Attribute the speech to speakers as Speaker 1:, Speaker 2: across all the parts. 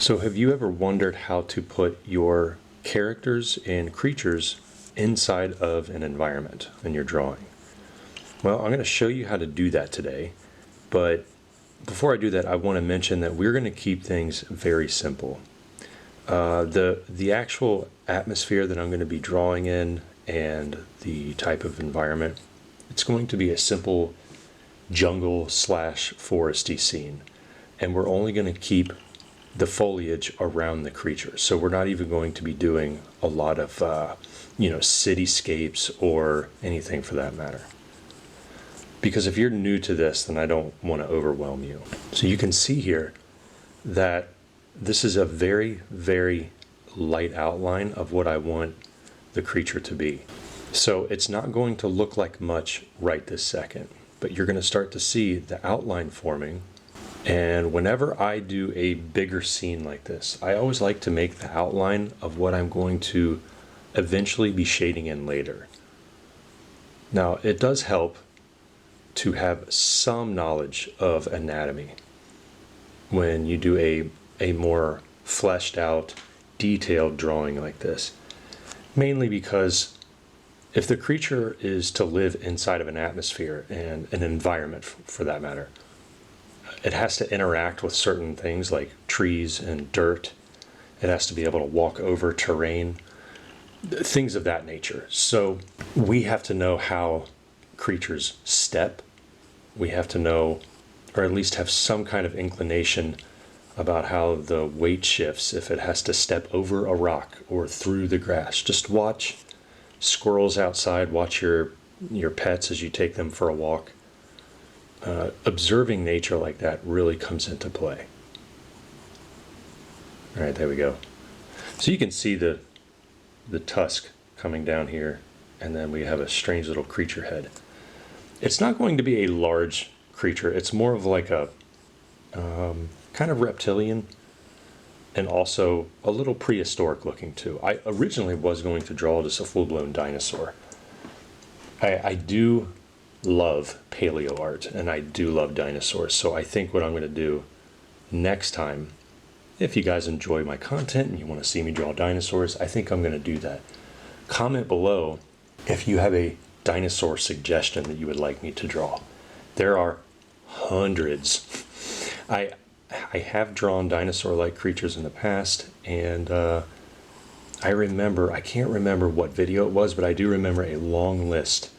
Speaker 1: So have you ever wondered how to put your characters and creatures inside of an environment in your drawing? Well, I'm going to show you how to do that today, but before I do that, I want to mention that we're going to keep things very simple. The actual atmosphere that I'm going to be drawing in and the type of environment, it's going to be a simple jungle / foresty scene, and we're only going to keep the foliage around the creature. So we're not even going to be doing a lot of cityscapes or anything for that matter. Because if you're new to this, then I don't want to overwhelm you. So you can see here that this is a very, very light outline of what I want the creature to be. So it's not going to look like much right this second, but you're going to start to see the outline forming. And whenever I do a bigger scene like this, I always like to make the outline of what I'm going to eventually be shading in later. Now, it does help to have some knowledge of anatomy when you do a more fleshed out, detailed drawing like this. Mainly because if the creature is to live inside of an atmosphere and an environment for that matter, it has to interact with certain things like trees and dirt. It has to be able to walk over terrain, things of that nature. So we have to know how creatures step. We have to know, or at least have some kind of inclination about how the weight shifts if it has to step over a rock or through the grass. Just watch squirrels outside, watch your pets as you take them for a walk. Observing nature like that really comes into play. All right, there we go. So you can see the tusk coming down here, and then we have a strange little creature head. It's not going to be a large creature. It's more of like a kind of reptilian and also a little prehistoric looking too. I originally was going to draw just a full-blown dinosaur. I do love paleo art and I do love dinosaurs, so I think what I'm going to do next time, if you guys enjoy my content and you want to see me draw dinosaurs, I think I'm going to do that. Comment below if you have a dinosaur suggestion that you would like me to draw. There are hundreds. I have drawn dinosaur-like creatures in the past, and I can't remember what video it was, but I do remember a long list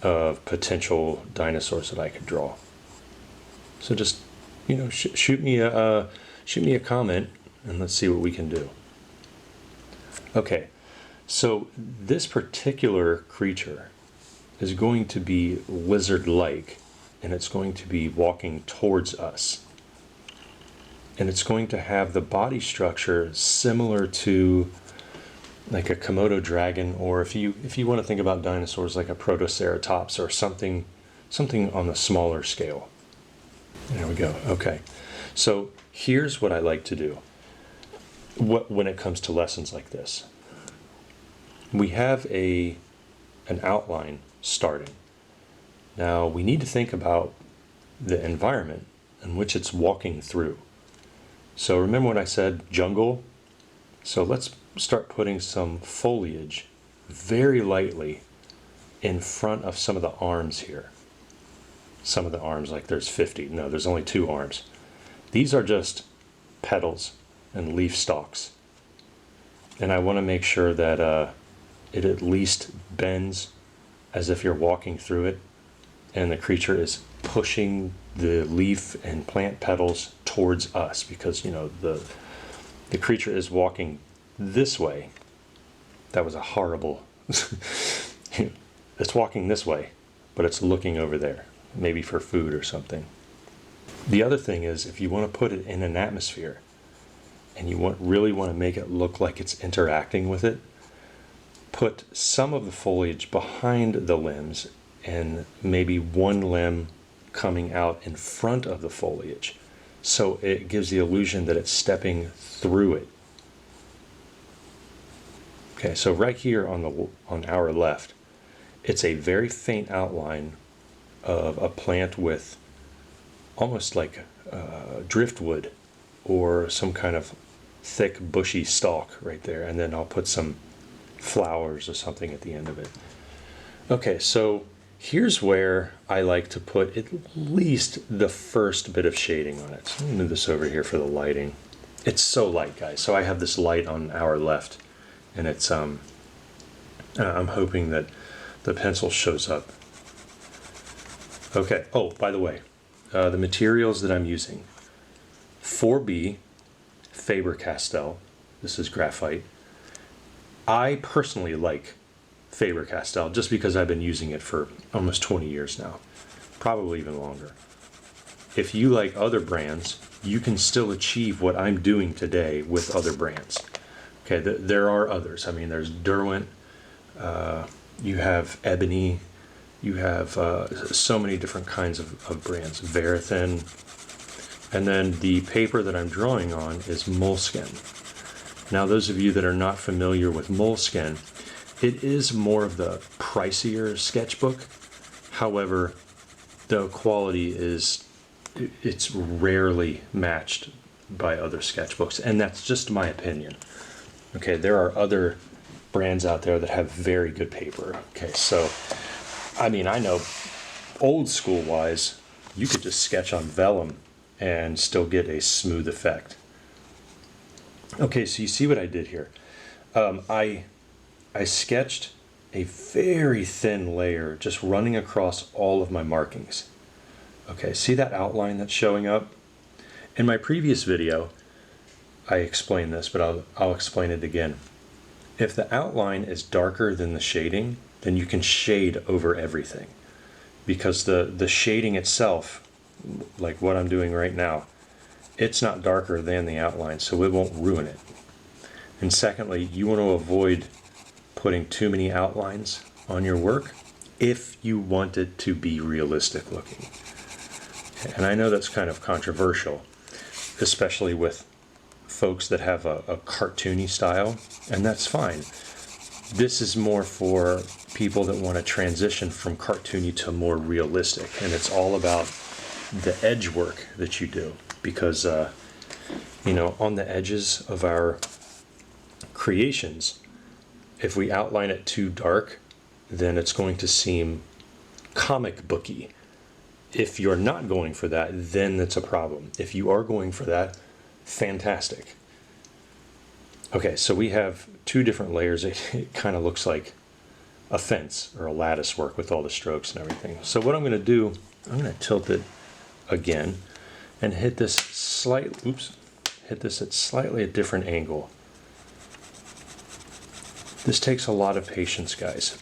Speaker 1: of potential dinosaurs that I could draw. So just, shoot me a comment and let's see what we can do. Okay, so this particular creature is going to be lizard-like, and it's going to be walking towards us. And it's going to have the body structure similar to like a Komodo dragon, or if you want to think about dinosaurs like a protoceratops or something on the smaller scale. There we go. Okay. So here's what I like to do when it comes to lessons like this. We have an outline starting. Now we need to think about the environment in which it's walking through. So remember when I said jungle? So let's start putting some foliage very lightly in front of some of the arms here. Some of the arms, like there's 50. No, there's only 2 arms. These are just petals and leaf stalks. And I want to make sure that it at least bends as if you're walking through it, and the creature is pushing the leaf and plant petals towards us, because the creature is walking this way. That was a horrible it's walking this way, but it's looking over there, maybe for food or something. The other thing is, if you want to put it in an atmosphere and you really want to make it look like it's interacting with it, put some of the foliage behind the limbs and maybe one limb coming out in front of the foliage, so it gives the illusion that it's stepping through it. Okay, so right here on our left, it's a very faint outline of a plant with almost like driftwood or some kind of thick bushy stalk right there, and then I'll put some flowers or something at the end of it. Okay, so here's where I like to put at least the first bit of shading on it. So I'm gonna move this over here for the lighting. It's so light, guys. So I have this light on our left, and it's I'm hoping that the pencil shows up. Okay. Oh, by the way, the materials that I'm using: 4B Faber-Castell. This is graphite. I personally like Faber-Castell just because I've been using it for almost 20 years now, probably even longer. If you like other brands, you can still achieve what I'm doing today with other brands. Okay, there are others. I mean, there's Derwent, you have Ebony, you have so many different kinds of brands, Verithin, and then the paper that I'm drawing on is moleskin. Now, those of you that are not familiar with moleskin, it is more of the pricier sketchbook. However, the quality it's rarely matched by other sketchbooks, and that's just my opinion. Okay, there are other brands out there that have very good paper. Okay, so I mean, I know old school wise, you could just sketch on vellum and still get a smooth effect. Okay, so you see what I did here. I sketched a very thin layer just running across all of my markings. Okay, see that outline that's showing up? In my previous video, I explained this, but I'll explain it again. If the outline is darker than the shading, then you can shade over everything, because the shading itself, like what I'm doing right now, it's not darker than the outline, so it won't ruin it. And secondly, you want to avoid putting too many outlines on your work if you want it to be realistic looking. And I know that's kind of controversial, especially with folks that have a cartoony style, and that's fine. This is more for people that want to transition from cartoony to more realistic, and it's all about the edge work that you do, because you know, on the edges of our creations, if we outline it too dark, then it's going to seem comic booky. If you're not going for that, then it's a problem. If you are going for that, fantastic. Okay, so we have two different layers. It kind of looks like a fence or a lattice work with all the strokes and everything. So what I'm going to do, I'm going to tilt it again and hit this hit this at slightly a different angle. This takes a lot of patience, guys.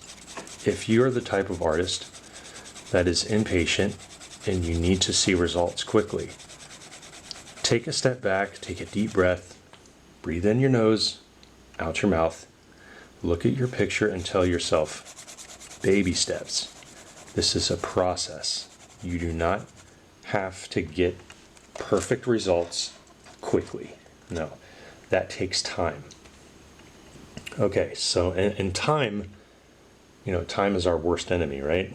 Speaker 1: If you're the type of artist that is impatient and you need to see results quickly, take a step back, take a deep breath, breathe in your nose, out your mouth, look at your picture and tell yourself, baby steps. This is a process. You do not have to get perfect results quickly. No, that takes time. Okay, so in time, you know, time is our worst enemy, right?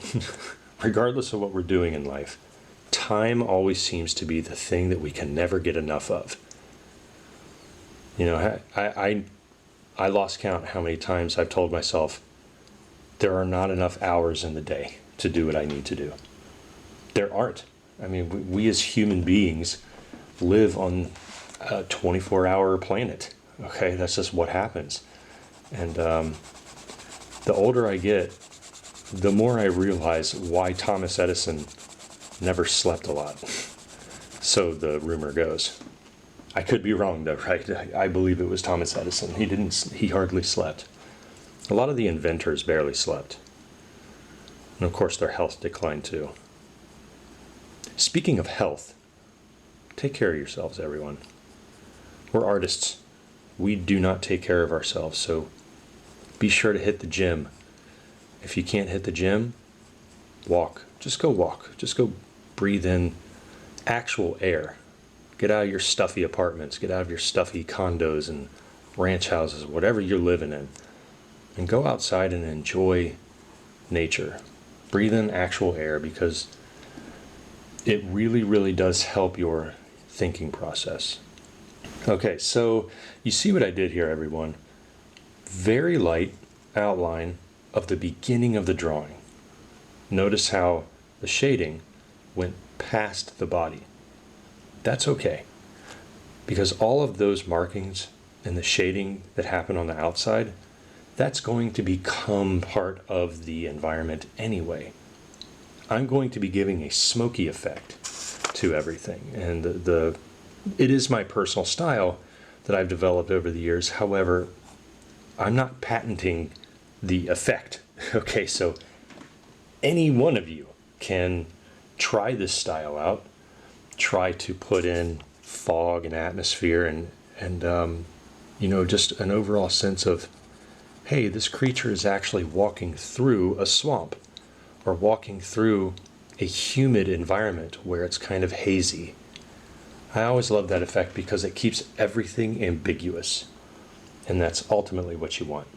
Speaker 1: Regardless of what we're doing in life, time always seems to be the thing that we can never get enough of. You know, I lost count how many times I've told myself there are not enough hours in the day to do what I need to do. There aren't. I mean, we as human beings live on a 24-hour planet. Okay, that's just what happens. And the older I get, the more I realize why Thomas Edison never slept a lot. So the rumor goes. I could be wrong though, right? I believe it was Thomas Edison. He hardly slept. A lot of the inventors barely slept. And of course their health declined too. Speaking of health, take care of yourselves, everyone. We're artists. We do not take care of ourselves, so be sure to hit the gym. If you can't hit the gym, walk. Just go walk. Just go breathe in actual air. Get out of your stuffy apartments. Get out of your stuffy condos and ranch houses, whatever you're living in. And go outside and enjoy nature. Breathe in actual air, because it really, really does help your thinking process. Okay, so you see what I did here, everyone. Very light outline of the beginning of the drawing. Notice how the shading went past the body. That's okay, because all of those markings and the shading that happen on the outside, that's going to become part of the environment anyway. I'm going to be giving a smoky effect to everything, and it is my personal style that I've developed over the years. However, I'm not patenting the effect. Okay, so any one of you can try this style out, try to put in fog and atmosphere and just an overall sense of, hey, this creature is actually walking through a swamp or walking through a humid environment where it's kind of hazy. I always love that effect because it keeps everything ambiguous, and that's ultimately what you want.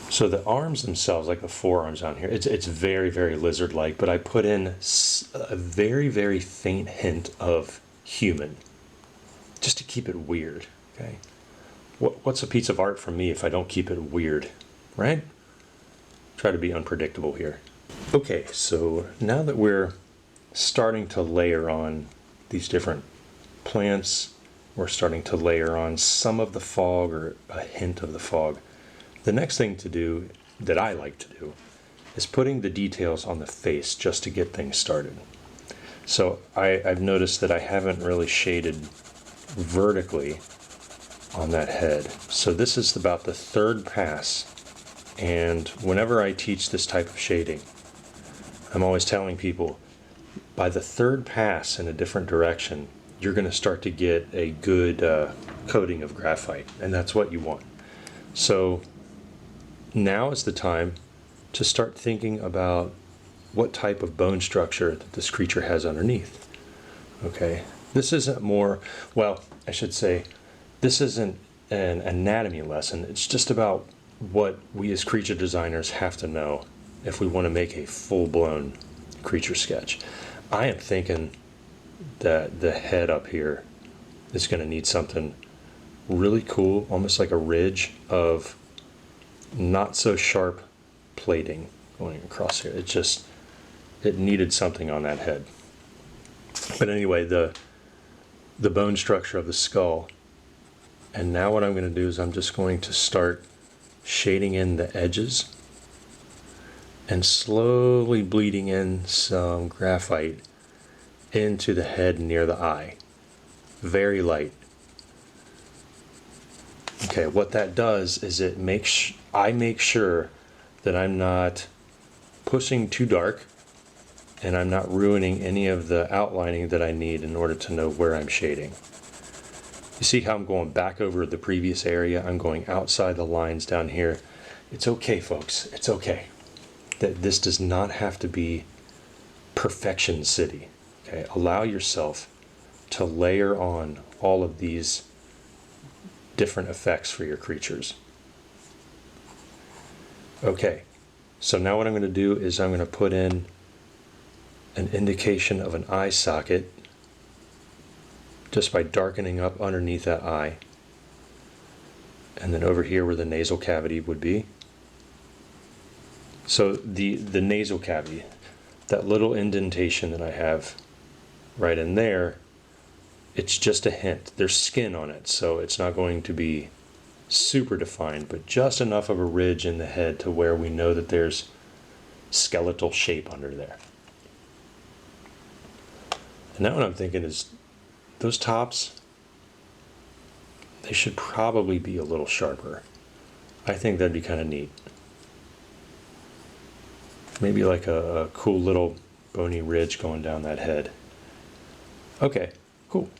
Speaker 1: So the arms themselves, like the forearms on here, it's very, very lizard-like, but I put in a very, very faint hint of human, just to keep it weird, okay? What's a piece of art from me if I don't keep it weird, right? Try to be unpredictable here. Okay, so now that we're starting to layer on these different plants, we're starting to layer on some of the fog or a hint of the fog. The next thing to do, that I like to do, is putting the details on the face just to get things started. So I've noticed that I haven't really shaded vertically on that head. So this is about the third pass, and whenever I teach this type of shading, I'm always telling people, by the third pass in a different direction, you're going to start to get a good coating of graphite, and that's what you want. So now is the time to start thinking about what type of bone structure that this creature has underneath. Okay, this isn't I should say, this isn't an anatomy lesson. It's just about what we as creature designers have to know if we want to make a full-blown creature sketch. I am thinking that the head up here is going to need something really cool, almost like a ridge of not so sharp plating going across here. It needed something on that head. But anyway, the bone structure of the skull. And now what I'm going to do is I'm just going to start shading in the edges and slowly bleeding in some graphite into the head near the eye. Very light. Okay, what that does is I make sure that I'm not pushing too dark and I'm not ruining any of the outlining that I need in order to know where I'm shading. You see how I'm going back over the previous area? I'm going outside the lines down here. It's okay, folks. It's okay. That this does not have to be perfection city. Okay, allow yourself to layer on all of these different effects for your creatures. Okay, so now what I'm going to do is I'm going to put in an indication of an eye socket just by darkening up underneath that eye. And then over here where the nasal cavity would be. So the nasal cavity, that little indentation that I have right in there, it's just a hint. There's skin on it, so it's not going to be super defined, but just enough of a ridge in the head to where we know that there's skeletal shape under there. And now what I'm thinking is those tops, they should probably be a little sharper. I think that'd be kind of neat. Maybe like a cool little bony ridge going down that head. Okay, cool.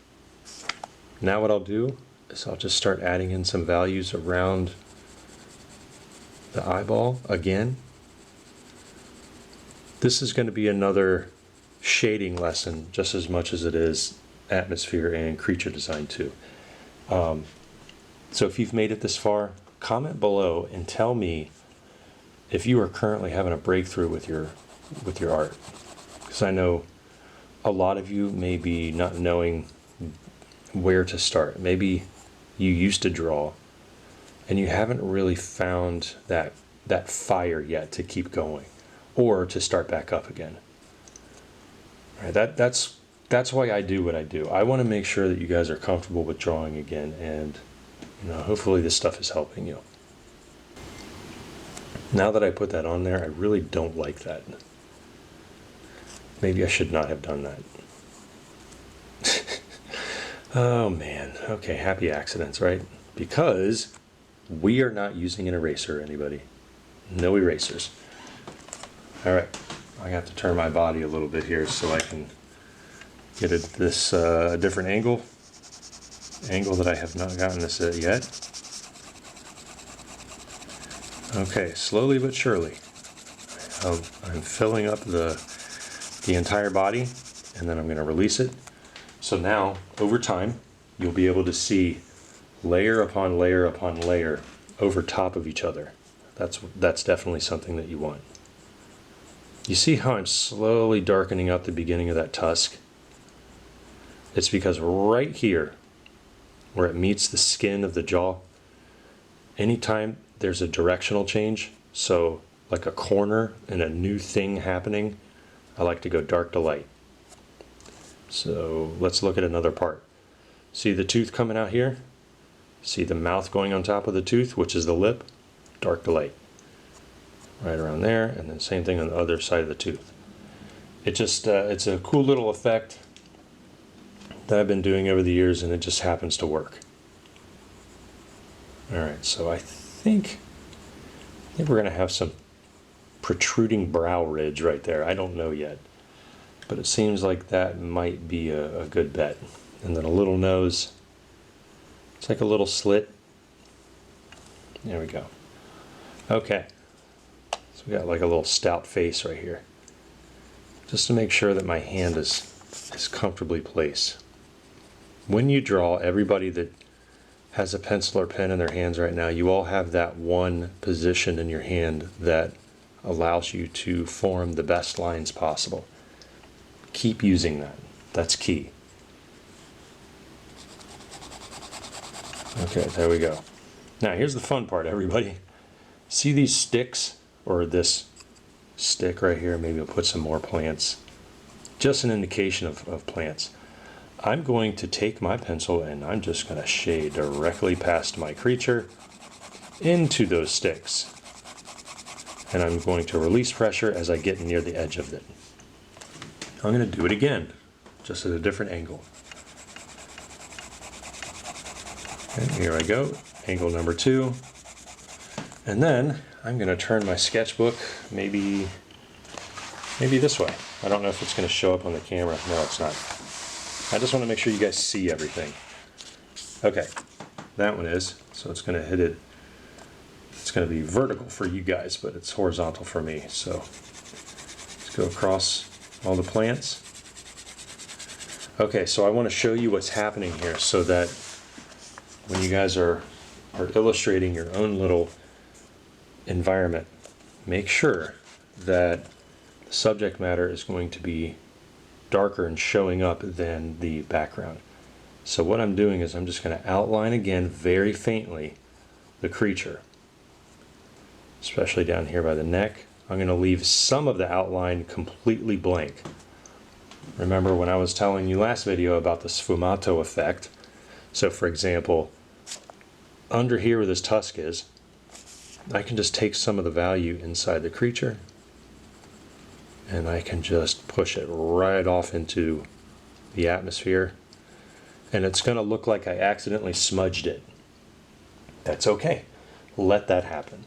Speaker 1: Now what I'll do is I'll just start adding in some values around the eyeball again. This is going to be another shading lesson just as much as it is atmosphere and creature design too. So if you've made it this far, comment below and tell me if you are currently having a breakthrough with your art. Because I know a lot of you may be not knowing where to start. Maybe you used to draw and you haven't really found that fire yet to keep going or to start back up again. All right, that's why I do what I do. I want to make sure that you guys are comfortable with drawing again, and hopefully this stuff is helping you. Now that I put that on there, I really don't like that. Maybe I should not have done that. Oh man, okay, happy accidents, right? Because we are not using an eraser, anybody. No erasers. All right, I have to turn my body a little bit here so I can get this a different angle that I have not gotten this at yet. Okay, slowly but surely, I'm filling up the entire body, and then I'm going to release it. So now, over time, you'll be able to see layer upon layer upon layer over top of each other. That's definitely something that you want. You see how I'm slowly darkening out the beginning of that tusk? It's because right here, where it meets the skin of the jaw, anytime there's a directional change, so like a corner and a new thing happening, I like to go dark to light. So let's look at another part. See the tooth coming out here? See the mouth going on top of the tooth, which is the lip? Dark to light. Right around there, and then same thing on the other side of the tooth. It just, it's a cool little effect that I've been doing over the years, and it just happens to work. All right, so I think we're going to have some protruding brow ridge right there. I don't know yet, but it seems like that might be a good bet. And then a little nose. It's like a little slit. There we go. Okay. So we got like a little stout face right here. Just to make sure that my hand is comfortably placed. When you draw, everybody that has a pencil or pen in their hands right now, you all have that one position in your hand that allows you to form the best lines possible. Keep using that. That's key. Okay, there we go. Now here's the fun part, everybody. See these sticks, or this stick right here? Maybe I'll put some more plants. Just an indication of plants. I'm going to take my pencil and I'm just going to shade directly past my creature into those sticks. And I'm going to release pressure as I get near the edge of it. I'm going to do it again, just at a different angle. And here I go, angle number 2. And then I'm going to turn my sketchbook maybe this way. I don't know if it's going to show up on the camera. No, it's not. I just want to make sure you guys see everything. Okay, that one is. So it's going to hit it. It's going to be vertical for you guys, but it's horizontal for me. So let's go across all the plants. Okay, so I want to show you what's happening here so that when you guys are illustrating your own little environment, make sure that the subject matter is going to be darker and showing up than the background. So what I'm doing is I'm just going to outline again very faintly the creature, especially down here by the neck. I'm going to leave some of the outline completely blank. Remember when I was telling you last video about the sfumato effect? So for example, under here where this tusk is, I can just take some of the value inside the creature and I can just push it right off into the atmosphere, and it's going to look like I accidentally smudged it. That's okay. Let that happen.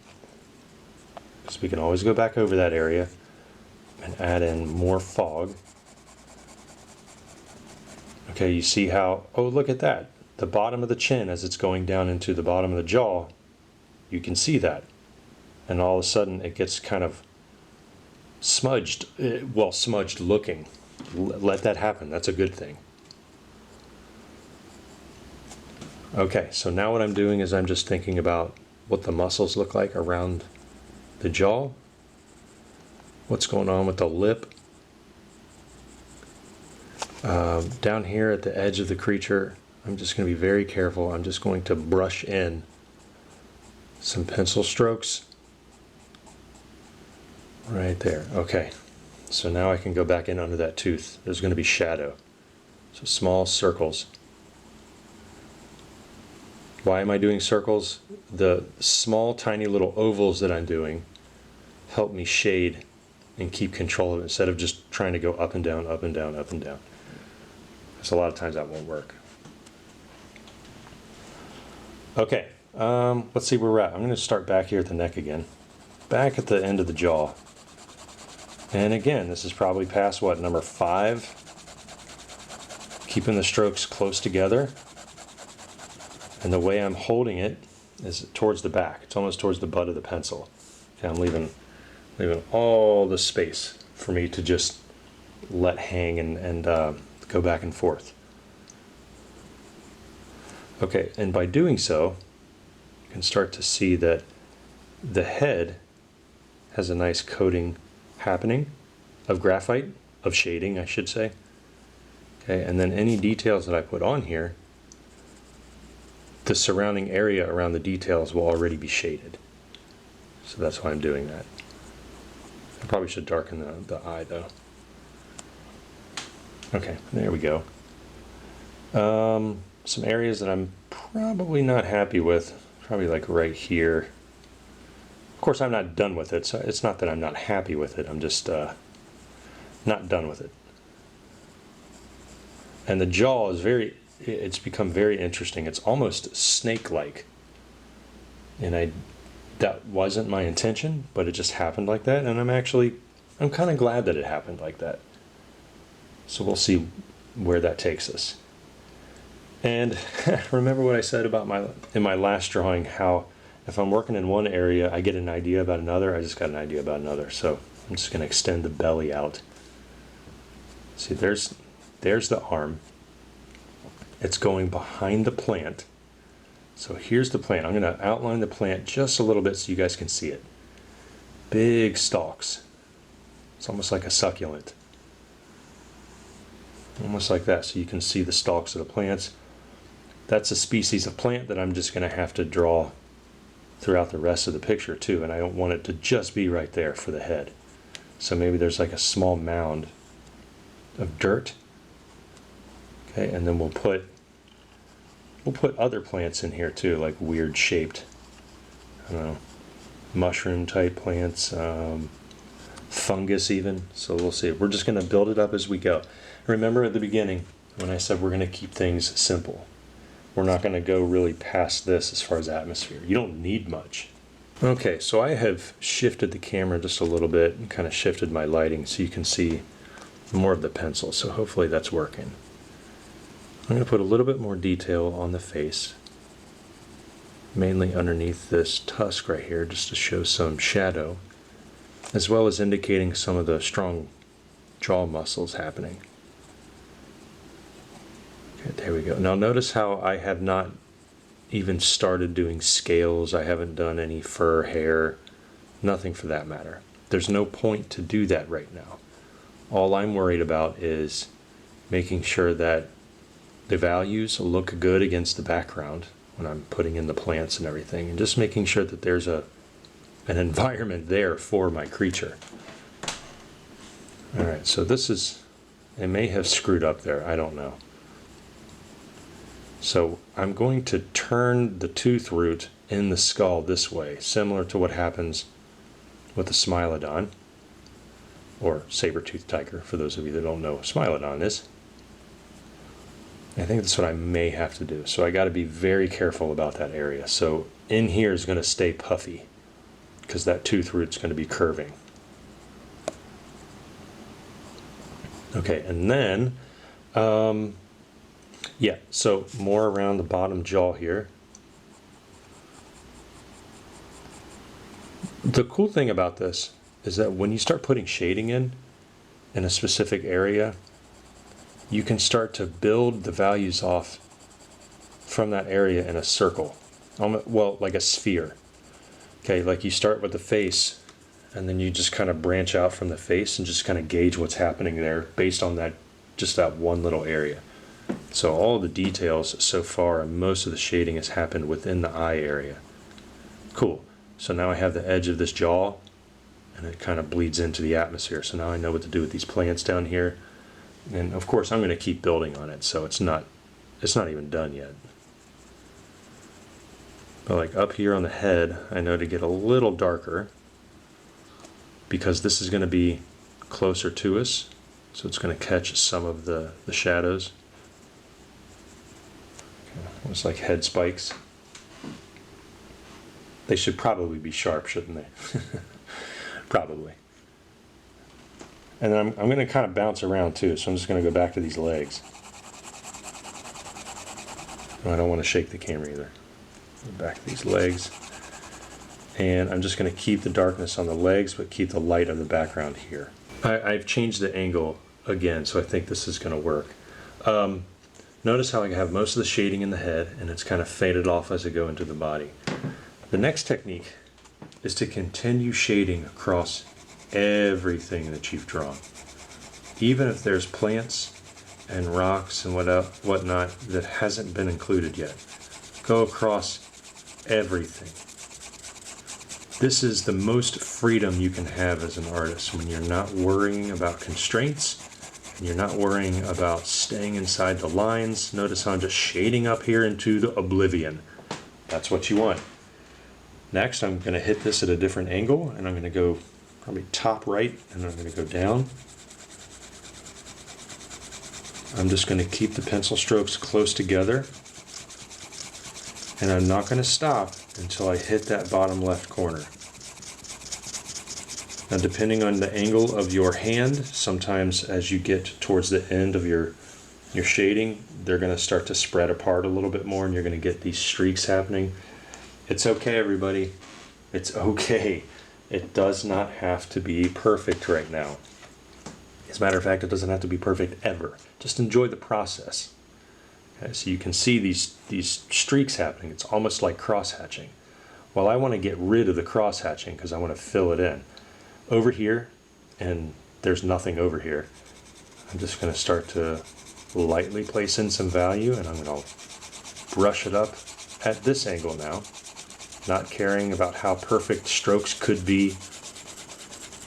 Speaker 1: Because we can always go back over that area and add in more fog. Okay, you see how, oh look at that. The bottom of the chin as it's going down into the bottom of the jaw, you can see that. And all of a sudden it gets kind of smudged, well, smudged looking. Let that happen. That's a good thing. Okay, so now what I'm doing is I'm just thinking about what the muscles look like around the jaw, what's going on with the lip. Down here at the edge of the creature, I'm just going to be very careful. I'm just going to brush in some pencil strokes right there. Okay, so now I can go back in under that tooth. There's going to be shadow. So small circles. Why am I doing circles? The small, tiny little ovals that I'm doing help me shade and keep control of it instead of just trying to go up and down, up and down, up and down. Because a lot of times that won't work. Okay, let's see where we're at. I'm going to start back here at the neck again. Back at the end of the jaw. And again, this is probably past what, number 5? Keeping the strokes close together. And the way I'm holding it is towards the back. It's almost towards the butt of the pencil. Okay, I'm leaving all the space for me to just let hang and go back and forth. Okay, and by doing so, you can start to see that the head has a nice coating happening of graphite, of shading, I should say. Okay, and then any details that I put on here, the surrounding area around the details will already be shaded. So that's why I'm doing that. I probably should darken the eye though. Okay, there we go. Some areas that I'm probably not happy with, probably like right here. Of course, I'm not done with it, so it's not that I'm not happy with it, I'm just not done with it. And the jaw is it's become very interesting. It's almost snake-like. And that wasn't my intention, but it just happened like that, and I'm kind of glad that it happened like that. So we'll see where that takes us. And remember what I said about in my last drawing, how if I'm working in one area, I get an idea about another, I just got an idea about another. So I'm just going to extend the belly out. See, there's the arm. It's going behind the plant. So here's the plant. I'm going to outline the plant just a little bit so you guys can see it. Big stalks. It's almost like a succulent. Almost like that, so you can see the stalks of the plants. That's a species of plant that I'm just going to have to draw throughout the rest of the picture too, and I don't want it to just be right there for the head. So maybe there's like a small mound of dirt. Okay, and then we'll put other plants in here too, like weird shaped, I don't know, mushroom type plants, fungus even. So we'll see. We're just going to build it up as we go. Remember at the beginning when I said we're going to keep things simple. We're not going to go really past this as far as atmosphere. You don't need much. Okay, so I have shifted the camera just a little bit and kind of shifted my lighting so you can see more of the pencil. So hopefully that's working. I'm going to put a little bit more detail on the face, mainly underneath this tusk right here, just to show some shadow, as well as indicating some of the strong jaw muscles happening. Okay, there we go. Now notice how I have not even started doing scales. I haven't done any fur, hair, nothing for that matter. There's no point to do that right now. All I'm worried about is making sure that the values look good against the background when I'm putting in the plants and everything, and just making sure that there's an environment there for my creature. All right, so it may have screwed up there, I don't know. So I'm going to turn the tooth root in the skull this way, similar to what happens with the Smilodon, or saber-toothed tiger, for those of you that don't know what Smilodon is. I think that's what I may have to do. So I got to be very careful about that area. So in here is going to stay puffy because that tooth root's going to be curving. Okay, and then, yeah, so more around the bottom jaw here. The cool thing about this is that when you start putting shading in a specific area, you can start to build the values off from that area in a circle, well, like a sphere. Okay, like you start with the face, and then you just kind of branch out from the face and just kind of gauge what's happening there based on that, just that one little area. So all the details so far and most of the shading has happened within the eye area. Cool. So now I have the edge of this jaw and it kind of bleeds into the atmosphere. So now I know what to do with these plants down here. And of course I'm going to keep building on it, so it's not even done yet. But like up here on the head, I know to get a little darker because this is going to be closer to us. So it's going to catch some of the shadows. Almost like head spikes. They should probably be sharp, shouldn't they? Probably. And then I'm going to kind of bounce around too, so I'm just going to go back to these legs. Oh, I don't want to shake the camera either. Go back to these legs. And I'm just going to keep the darkness on the legs, but keep the light on the background here. I've changed the angle again, so I think this is going to work. Notice how I have most of the shading in the head, and it's kind of faded off as I go into the body. The next technique is to continue shading across everything that you've drawn. Even if there's plants and rocks and whatnot that hasn't been included yet. Go across everything. This is the most freedom you can have as an artist when you're not worrying about constraints and you're not worrying about staying inside the lines. Notice how I'm just shading up here into the oblivion. That's what you want. Next, I'm going to hit this at a different angle, and I'm going to go probably top right, and I'm going to go down. I'm just going to keep the pencil strokes close together, and I'm not going to stop until I hit that bottom left corner. Now, depending on the angle of your hand, sometimes as you get towards the end of your shading, they're going to start to spread apart a little bit more, and you're going to get these streaks happening. It's okay, everybody. It's okay. It does not have to be perfect right now. As a matter of fact, it doesn't have to be perfect ever. Just enjoy the process. Okay, so you can see these streaks happening. It's almost like cross-hatching. Well, I want to get rid of the cross-hatching because I want to fill it in. Over here, and there's nothing over here, I'm just going to start to lightly place in some value, and I'm going to brush it up at this angle now, not caring about how perfect strokes could be.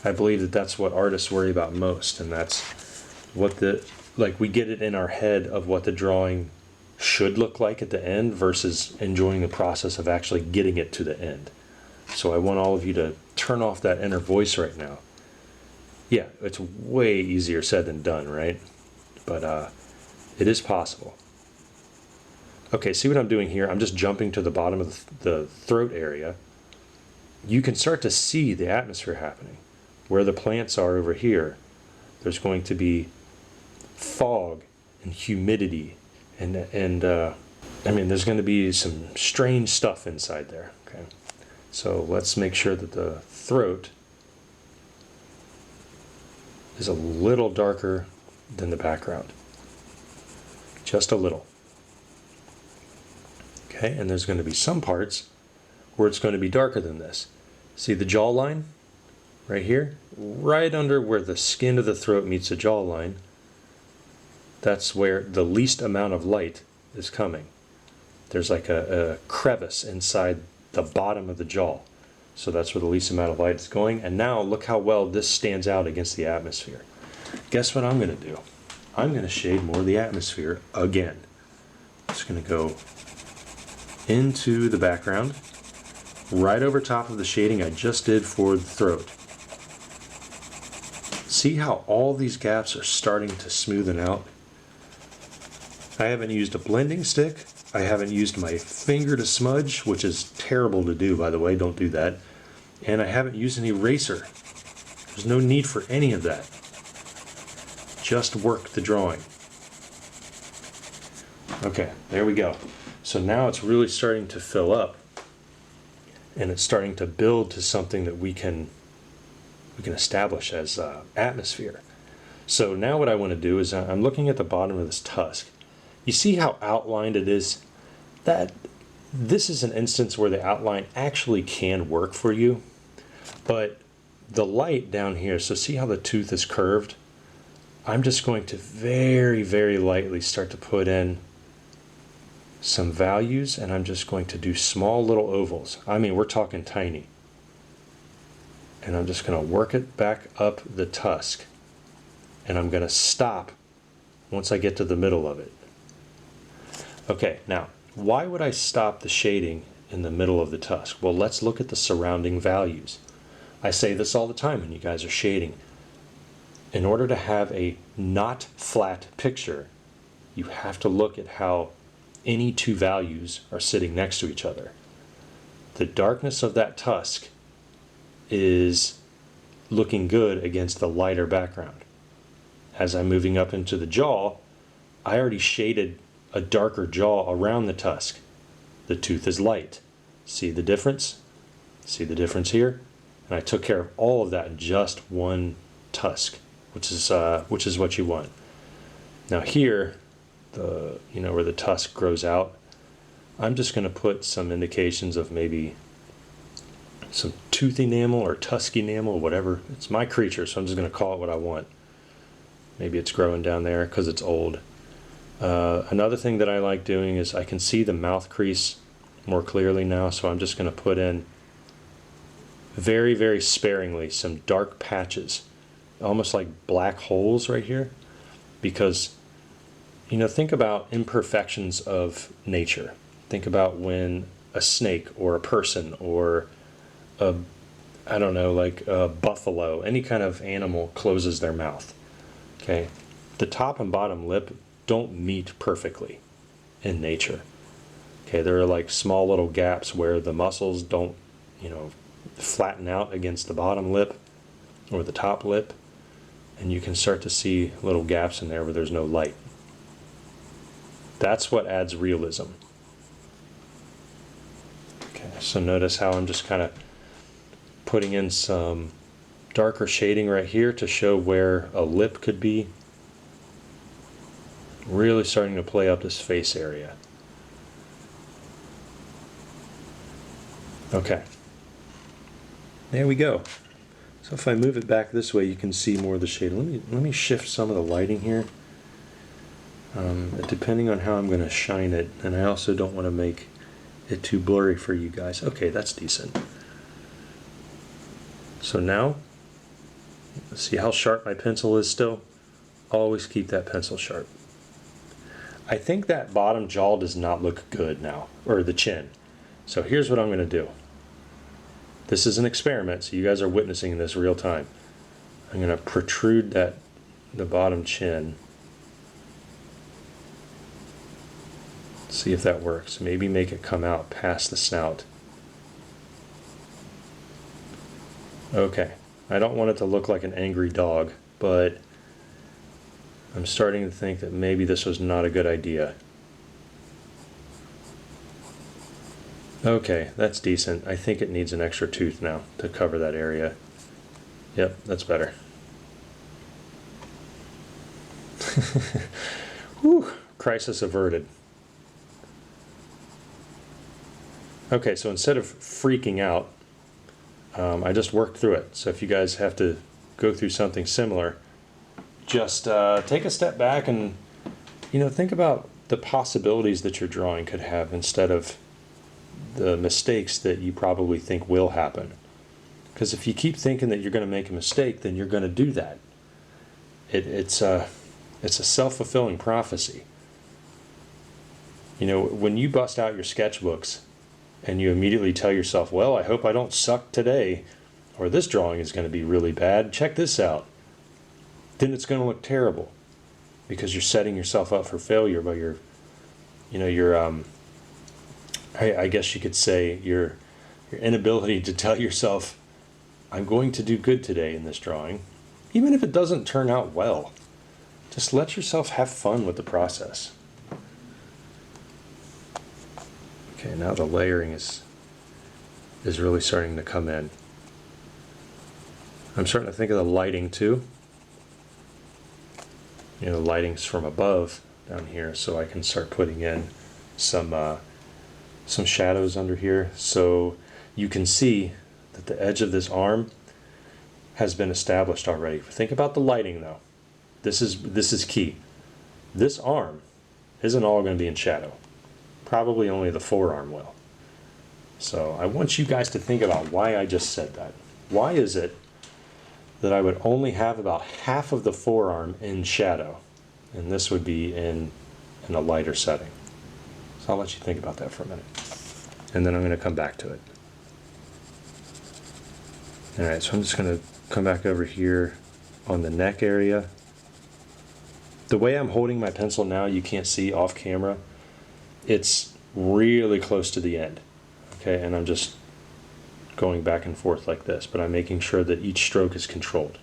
Speaker 1: I believe that that's what artists worry about most, and that's what we get it in our head of what the drawing should look like at the end versus enjoying the process of actually getting it to the end. So I want all of you to turn off that inner voice right now. Yeah, it's way easier said than done, right? But it is possible. Okay, see what I'm doing here? I'm just jumping to the bottom of the throat area. You can start to see the atmosphere happening. Where the plants are over here, there's going to be fog and humidity, and I mean, there's going to be some strange stuff inside there. Okay, so let's make sure that the throat is a little darker than the background, just a little. Okay, and there's going to be some parts where it's going to be darker than this. See the jawline? Right here, right under where the skin of the throat meets the jawline, that's where the least amount of light is coming. There's like a crevice inside the bottom of the jaw. So that's where the least amount of light is going. And now look how well this stands out against the atmosphere. Guess what I'm going to do? I'm going to shade more of the atmosphere again. I'm just going to go into the background, right over top of the shading I just did for the throat. See how all these gaps are starting to smoothen out? I haven't used a blending stick. I haven't used my finger to smudge, which is terrible to do, by the way. Don't do that. And I haven't used an eraser. There's no need for any of that. Just work the drawing. Okay, there we go. So now it's really starting to fill up, and it's starting to build to something that we can establish as atmosphere. So now what I want to do is I'm looking at the bottom of this tusk. You see how outlined it is? That this is an instance where the outline actually can work for you, but the light down here, so see how the tooth is curved? I'm just going to very, very lightly start to put in some values, and I'm just going to do small little ovals. I mean, we're talking tiny. And I'm just going to work it back up the tusk. And I'm going to stop once I get to the middle of it. Okay, now, why would I stop the shading in the middle of the tusk? Well, let's look at the surrounding values. I say this all the time when you guys are shading. In order to have a not flat picture, you have to look at how any two values are sitting next to each other. The darkness of that tusk is looking good against the lighter background. As I'm moving up into the jaw, I already shaded a darker jaw around the tusk. The tooth is light. See the difference? See the difference here? And I took care of all of that in just one tusk, which is what you want. Now here, where the tusk grows out, I'm just going to put some indications of maybe some tooth enamel or tusk enamel, whatever. It's my creature, so I'm just going to call it what I want. Maybe it's growing down there because it's old. Another thing that I like doing is I can see the mouth crease more clearly now, so I'm just going to put in very, very sparingly some dark patches, almost like black holes right here, because think about imperfections of nature. Think about when a snake or a person or like a buffalo, any kind of animal closes their mouth. Okay, the top and bottom lip don't meet perfectly in nature. Okay, there are like small little gaps where the muscles don't, flatten out against the bottom lip or the top lip, and you can start to see little gaps in there where there's no light. That's what adds realism. Okay, so notice how I'm just kind of putting in some darker shading right here to show where a lip could be. Really starting to play up this face area. Okay, there we go. So if I move it back this way, you can see more of the shade. Let me shift some of the lighting here, depending on how I'm going to shine it, and I also don't want to make it too blurry for you guys. Okay, that's decent. So now, see how sharp my pencil is still? Always keep that pencil sharp. I think that bottom jaw does not look good now, or the chin. So here's what I'm going to do. This is an experiment, so you guys are witnessing this real time. I'm going to protrude the bottom chin. See if that works. Maybe make it come out past the snout. Okay, I don't want it to look like an angry dog, but I'm starting to think that maybe this was not a good idea. Okay, that's decent. I think it needs an extra tooth now to cover that area. Yep, that's better. Whew, crisis averted. Okay, so instead of freaking out, I just worked through it. So if you guys have to go through something similar, just take a step back and think about the possibilities that your drawing could have instead of the mistakes that you probably think will happen. Because if you keep thinking that you're going to make a mistake, then you're going to do that. It's a self-fulfilling prophecy. When you bust out your sketchbooks and you immediately tell yourself, well, I hope I don't suck today, or this drawing is going to be really bad, check this out, then it's going to look terrible because you're setting yourself up for failure by I guess you could say your inability to tell yourself, I'm going to do good today in this drawing, even if it doesn't turn out well. Just let yourself have fun with the process. Okay, now the layering is really starting to come in. I'm starting to think of the lighting too. The lighting's from above down here, so I can start putting in some shadows under here, so you can see that the edge of this arm has been established already. Think about the lighting though. this is key. This arm isn't all going to be in shadow. Probably only the forearm will. So I want you guys to think about why I just said that. Why is it that I would only have about half of the forearm in shadow, and this would be in a lighter setting? So I'll let you think about that for a minute, and then I'm going to come back to it. All right, so I'm just going to come back over here on the neck area. The way I'm holding my pencil now, you can't see off camera. It's really close to the end, okay? And I'm just going back and forth like this, but I'm making sure that each stroke is controlled.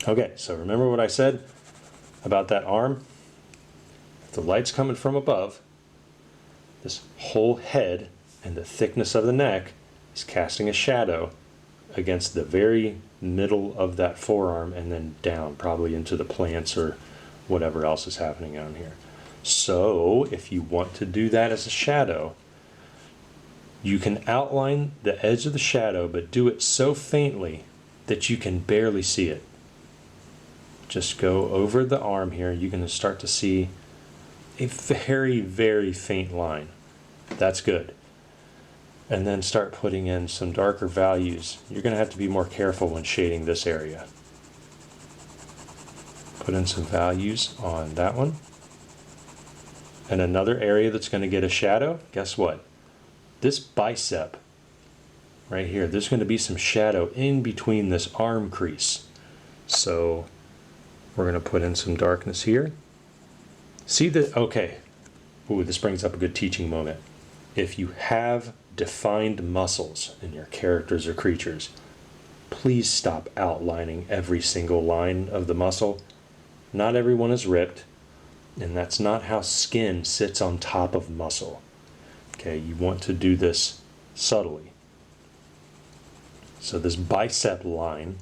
Speaker 1: Okay, so remember what I said about that arm? If the light's coming from above, this whole head and the thickness of the neck is casting a shadow against the very middle of that forearm and then down, probably into the plants or whatever else is happening on here. So if you want to do that as a shadow, you can outline the edge of the shadow, but do it so faintly that you can barely see it. Just go over the arm here. You're going to start to see a very, very faint line. That's good. And then start putting in some darker values. You're going to have to be more careful when shading this area. Put in some values on that one. And another area that's going to get a shadow, guess what? This bicep right here, there's going to be some shadow in between this arm crease. So we're going to put in some darkness here. See that? Okay. Ooh, this brings up a good teaching moment. If you have defined muscles in your characters or creatures, please stop outlining every single line of the muscle. Not everyone is ripped, and that's not how skin sits on top of muscle. Okay, you want to do this subtly. So this bicep line,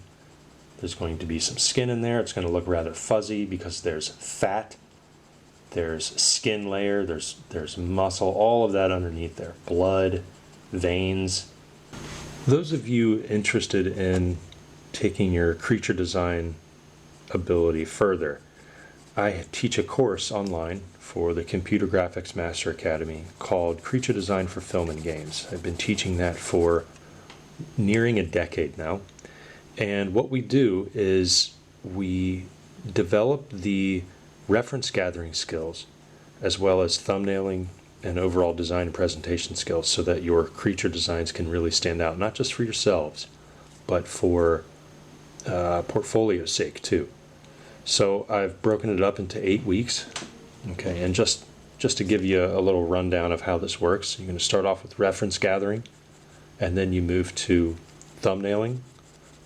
Speaker 1: there's going to be some skin in there. It's going to look rather fuzzy because there's fat, there's skin layer, there's muscle, all of that underneath there. Blood, veins. Those of you interested in taking your creature design ability further, I teach a course online for the Computer Graphics Master Academy called Creature Design for Film and Games. I've been teaching that for nearing a decade now. And what we do is we develop the reference gathering skills as well as thumbnailing and overall design and presentation skills so that your creature designs can really stand out, not just for yourselves, but for portfolio's sake too. So I've broken it up into 8 weeks, okay, and just to give you a little rundown of how this works, you're going to start off with reference gathering, and then you move to thumbnailing,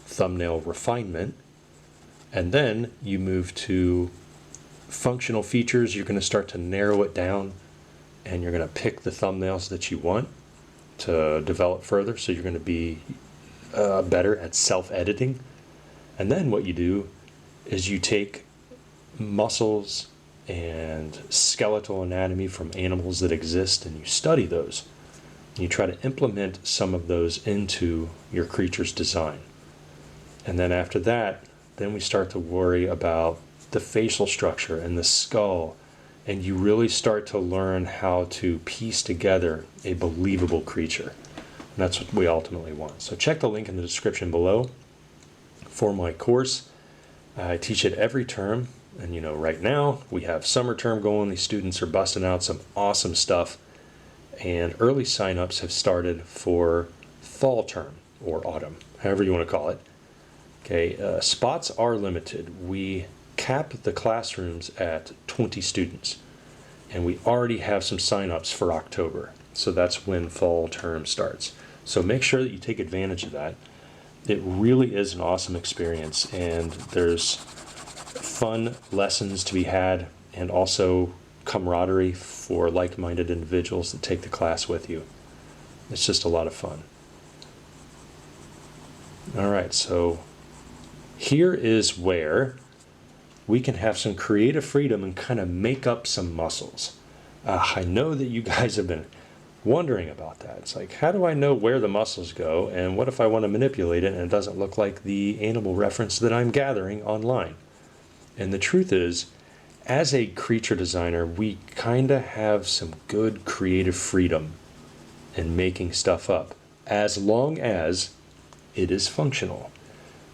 Speaker 1: thumbnail refinement, and then you move to functional features. You're going to start to narrow it down, and you're going to pick the thumbnails that you want to develop further, so you're going to be better at self-editing. And then what you do is you take muscles and skeletal anatomy from animals that exist and you study those. You try to implement some of those into your creature's design. And then after that, then we start to worry about the facial structure and the skull, and you really start to learn how to piece together a believable creature. And that's what we ultimately want. So check the link in the description below for my course. I teach it every term, and you know, right now we have summer term going. These students are busting out some awesome stuff, and early signups have started for fall term or autumn, however you want to call it. Okay, spots are limited. We cap the classrooms at 20 students, and we already have some signups for October, so that's when fall term starts. So make sure that you take advantage of that. It really is an awesome experience, and there's fun lessons to be had and also camaraderie for like-minded individuals that take the class with you. It's just a lot of fun. All right, so here is where we can have some creative freedom and kind of make up some muscles. I know that you guys have been wondering about that. It's like, how do I know where the muscles go, and what if I want to manipulate it and it doesn't look like the animal reference that I'm gathering online? And the truth is, as a creature designer, we kind of have some good creative freedom in making stuff up, as long as it is functional.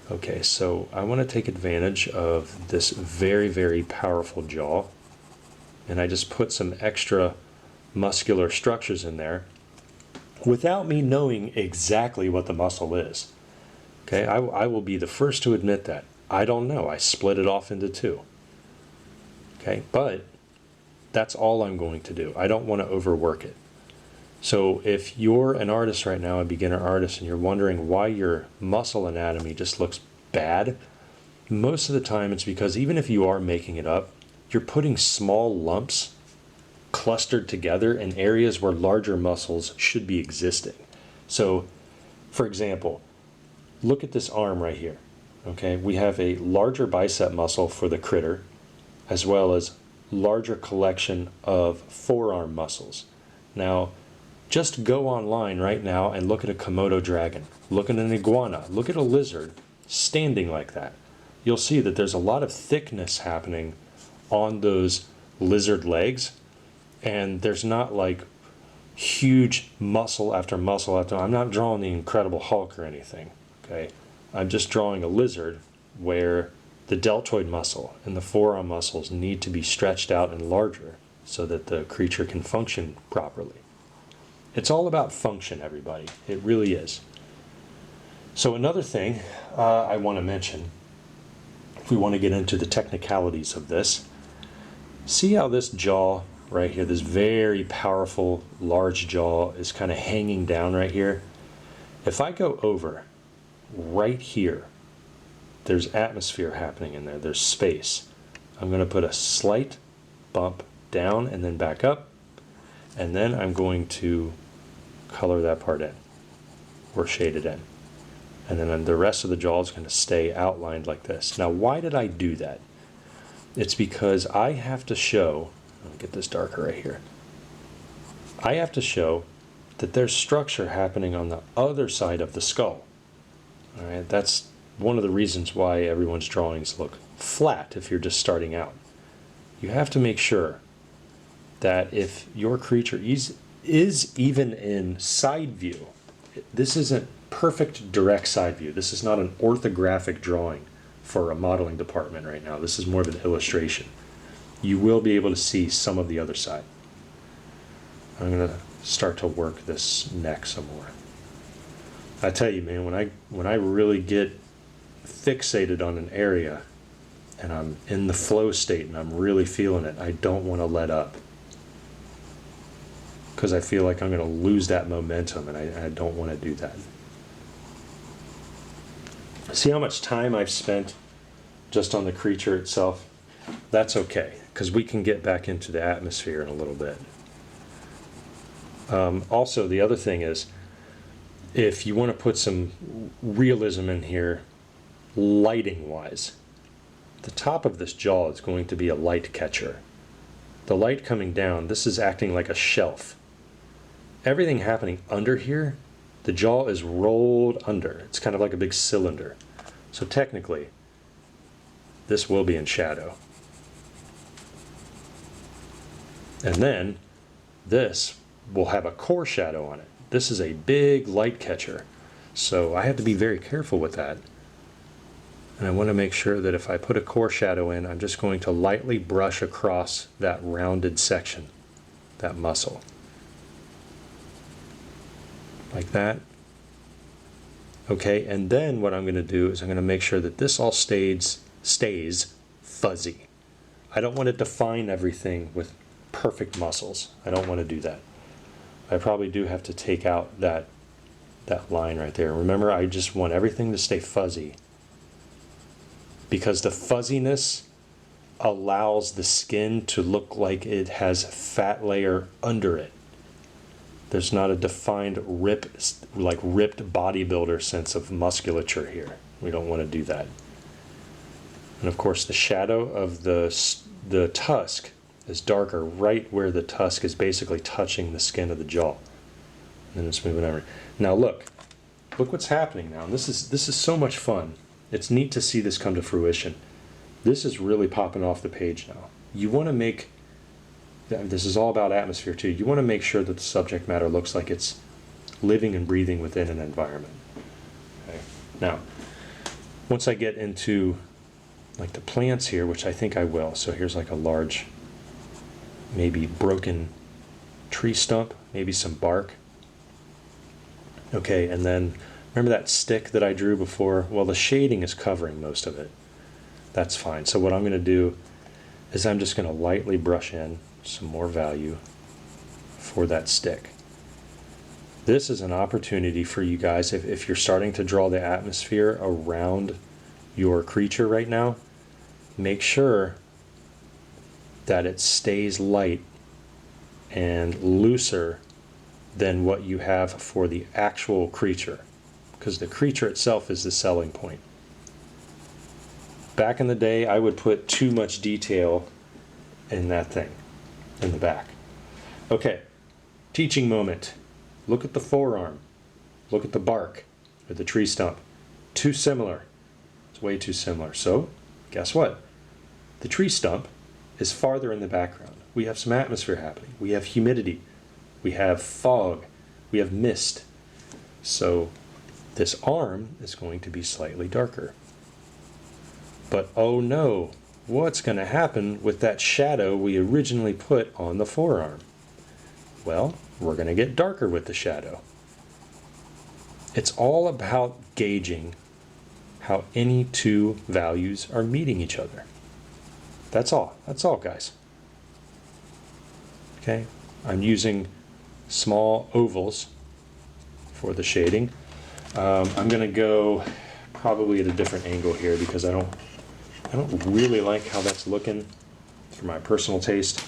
Speaker 1: Okay, so I want to take advantage of this very, very powerful jaw, and I just put some extra muscular structures in there without me knowing exactly what the muscle is. Okay, I will be the first to admit that. I don't know. I split it off into two. Okay, but that's all I'm going to do. I don't want to overwork it. So if you're an artist right now, a beginner artist, and you're wondering why your muscle anatomy just looks bad, most of the time it's because even if you are making it up, you're putting small lumps clustered together in areas where larger muscles should be existing. So, for example, look at this arm right here. Okay, we have a larger bicep muscle for the critter, as well as larger collection of forearm muscles. Now, just go online right now and look at a Komodo dragon, look at an iguana, look at a lizard standing like that. You'll see that there's a lot of thickness happening on those lizard legs, and there's not like huge muscle after muscle after. I'm not drawing the Incredible Hulk or anything, okay? I'm just drawing a lizard where the deltoid muscle and the forearm muscles need to be stretched out and larger so that the creature can function properly. It's all about function, everybody. It really is. So another thing I want to mention, if we want to get into the technicalities of this, see how this jaw right here, this very powerful large jaw is kind of hanging down right here. If I go over right here, there's atmosphere happening in there, there's space. I'm going to put a slight bump down and then back up, and then I'm going to color that part in or shade it in, and then the rest of the jaw is going to stay outlined like this. Now, why did I do that? It's because I have to show, let me get this darker right here, I have to show that there's structure happening on the other side of the skull. All right, that's one of the reasons why everyone's drawings look flat if you're just starting out. You have to make sure that if your creature is even in side view, this isn't perfect direct side view. This is not an orthographic drawing for a modeling department right now. This is more of an illustration. You will be able to see some of the other side. I'm going to start to work this neck some more. I tell you, man, when I really get fixated on an area and I'm in the flow state and I'm really feeling it, I don't want to let up, because I feel like I'm going to lose that momentum, and I don't want to do that. See how much time I've spent just on the creature itself? That's okay, because we can get back into the atmosphere in a little bit. Also, the other thing is, if you want to put some realism in here, lighting-wise, the top of this jaw is going to be a light catcher. The light coming down, this is acting like a shelf. Everything happening under here, the jaw is rolled under. It's kind of like a big cylinder. So technically, this will be in shadow. And then this will have a core shadow on it. This is a big light catcher. So I have to be very careful with that. And I want to make sure that if I put a core shadow in, I'm just going to lightly brush across that rounded section, that muscle. Like that. Okay, and then what I'm going to do is I'm going to make sure that this all stays fuzzy. I don't want to define everything with perfect muscles. I don't want to do that. I probably do have to take out that line right there. Remember, I just want everything to stay fuzzy, because the fuzziness allows the skin to look like it has a fat layer under it. There's not a defined ripped bodybuilder sense of musculature here. We don't want to do that. And of course, the shadow of the tusk is darker right where the tusk is basically touching the skin of the jaw. And then it's moving over. Now look what's happening now. And this is so much fun. It's neat to see this come to fruition. This is really popping off the page now. You want to make, this is all about atmosphere too, you want to make sure that the subject matter looks like it's living and breathing within an environment. Okay. Now, once I get into like the plants here, which I think I will, so here's like a large, maybe broken tree stump, maybe some bark. Okay, and then remember that stick that I drew before? Well, the shading is covering most of it. That's fine. So what I'm going to do is I'm just going to lightly brush in some more value for that stick. This is an opportunity for you guys, if you're starting to draw the atmosphere around your creature right now, make sure that it stays light and looser than what you have for the actual creature, because the creature itself is the selling point. Back in the day, I would put too much detail in that thing, in the back. Okay, teaching moment. Look at the forearm. Look at the bark or the tree stump. Too similar. It's way too similar. So, guess what? The tree stump is farther in the background. We have some atmosphere happening. We have humidity. We have fog. We have mist. So, this arm is going to be slightly darker. But oh no, what's going to happen with that shadow we originally put on the forearm? Well, we're going to get darker with the shadow. It's all about gauging how any two values are meeting each other. That's all. That's all, guys. Okay, I'm using small ovals for the shading. I'm going to go probably at a different angle here because I don't really like how that's looking for my personal taste.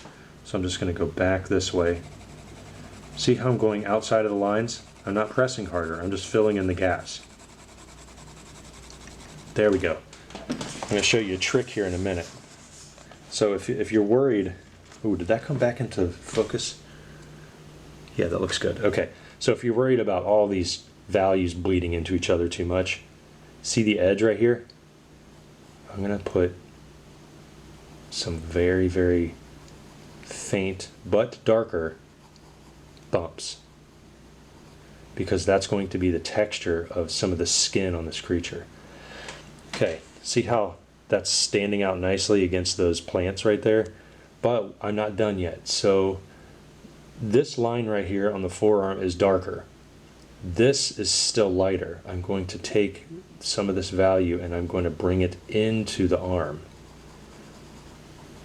Speaker 1: So I'm just going to go back this way. See how I'm going outside of the lines? I'm not pressing harder, I'm just filling in the gaps. There we go. I'm going to show you a trick here in a minute. So if you're worried, ooh, did that come back into focus? Yeah, that looks good. Okay, so if you're worried about all these values bleeding into each other too much, see the edge right here? I'm going to put some very, very faint but darker bumps, because that's going to be the texture of some of the skin on this creature. Okay, see how that's standing out nicely against those plants right there? But I'm not done yet. So this line right here on the forearm is darker. This is still lighter. I'm going to take some of this value and I'm going to bring it into the arm.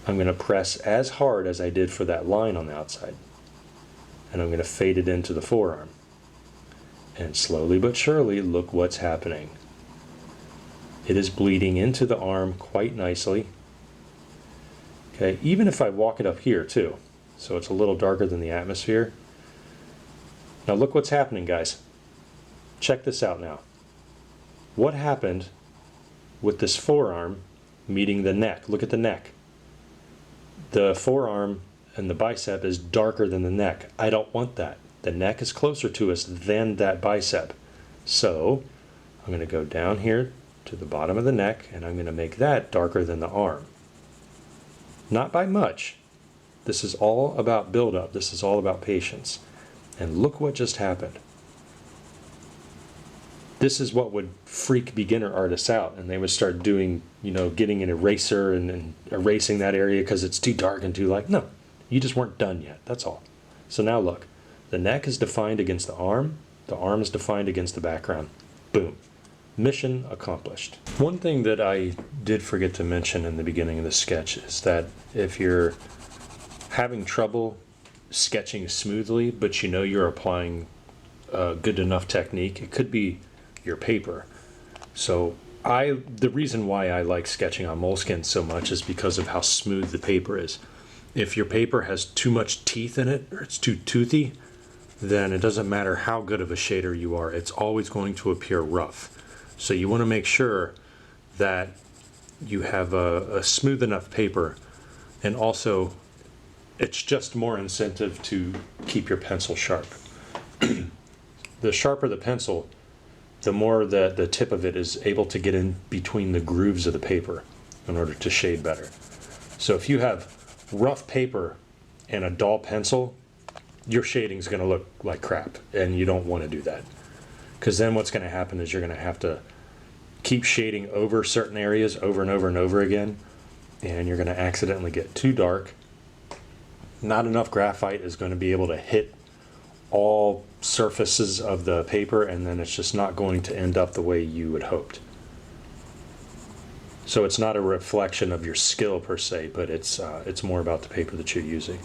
Speaker 1: I'm going to press as hard as I did for that line on the outside. And I'm going to fade it into the forearm. And slowly but surely, look what's happening. It is bleeding into the arm quite nicely. Okay, even if I walk it up here too, so it's a little darker than the atmosphere. Now look what's happening, guys. Check this out now. What happened with this forearm meeting the neck? Look at the neck. The forearm and the bicep is darker than the neck. I don't want that. The neck is closer to us than that bicep. So I'm going to go down here to the bottom of the neck and I'm going to make that darker than the arm. Not by much. This is all about build-up. This is all about patience. And look what just happened. This is what would freak beginner artists out, and they would start doing, getting an eraser and erasing that area because it's too dark and too light. No, you just weren't done yet. That's all. So now look, the neck is defined against the arm is defined against the background. Boom. Mission accomplished. One thing that I did forget to mention in the beginning of the sketch is that if you're having trouble sketching smoothly, but you're applying a good enough technique, it could be your paper. So the reason why I like sketching on moleskin so much is because of how smooth the paper is. If your paper has too much teeth in it, or it's too toothy, then it doesn't matter how good of a shader you are, it's always going to appear rough. So you want to make sure that you have a smooth enough paper, and also it's just more incentive to keep your pencil sharp. The sharper the pencil, the more that the tip of it is able to get in between the grooves of the paper. in order to shade better. So if you have rough paper and a dull pencil, your shading is going to look like crap, and you don't want to do that. Because then what's going to happen is you're going to have to keep shading over certain areas over and over and over again, and you're going to accidentally get too dark. Not enough graphite is going to be able to hit all surfaces of the paper, and then it's just not going to end up the way you would hoped. So it's not a reflection of your skill per se, but it's more about the paper that you're using.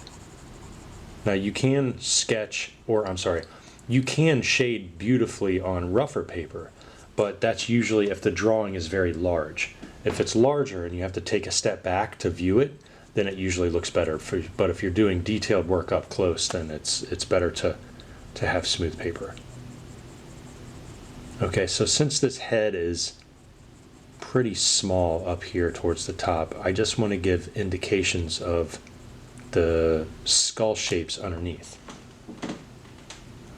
Speaker 1: Now you can sketch, or I'm sorry, you can shade beautifully on rougher paper, but that's usually if the drawing is very large. If it's larger and you have to take a step back to view it, then it usually looks better. But if you're doing detailed work up close, then it's better to have smooth paper. Okay, so since this head is pretty small up here towards the top, I just want to give indications of the skull shapes underneath.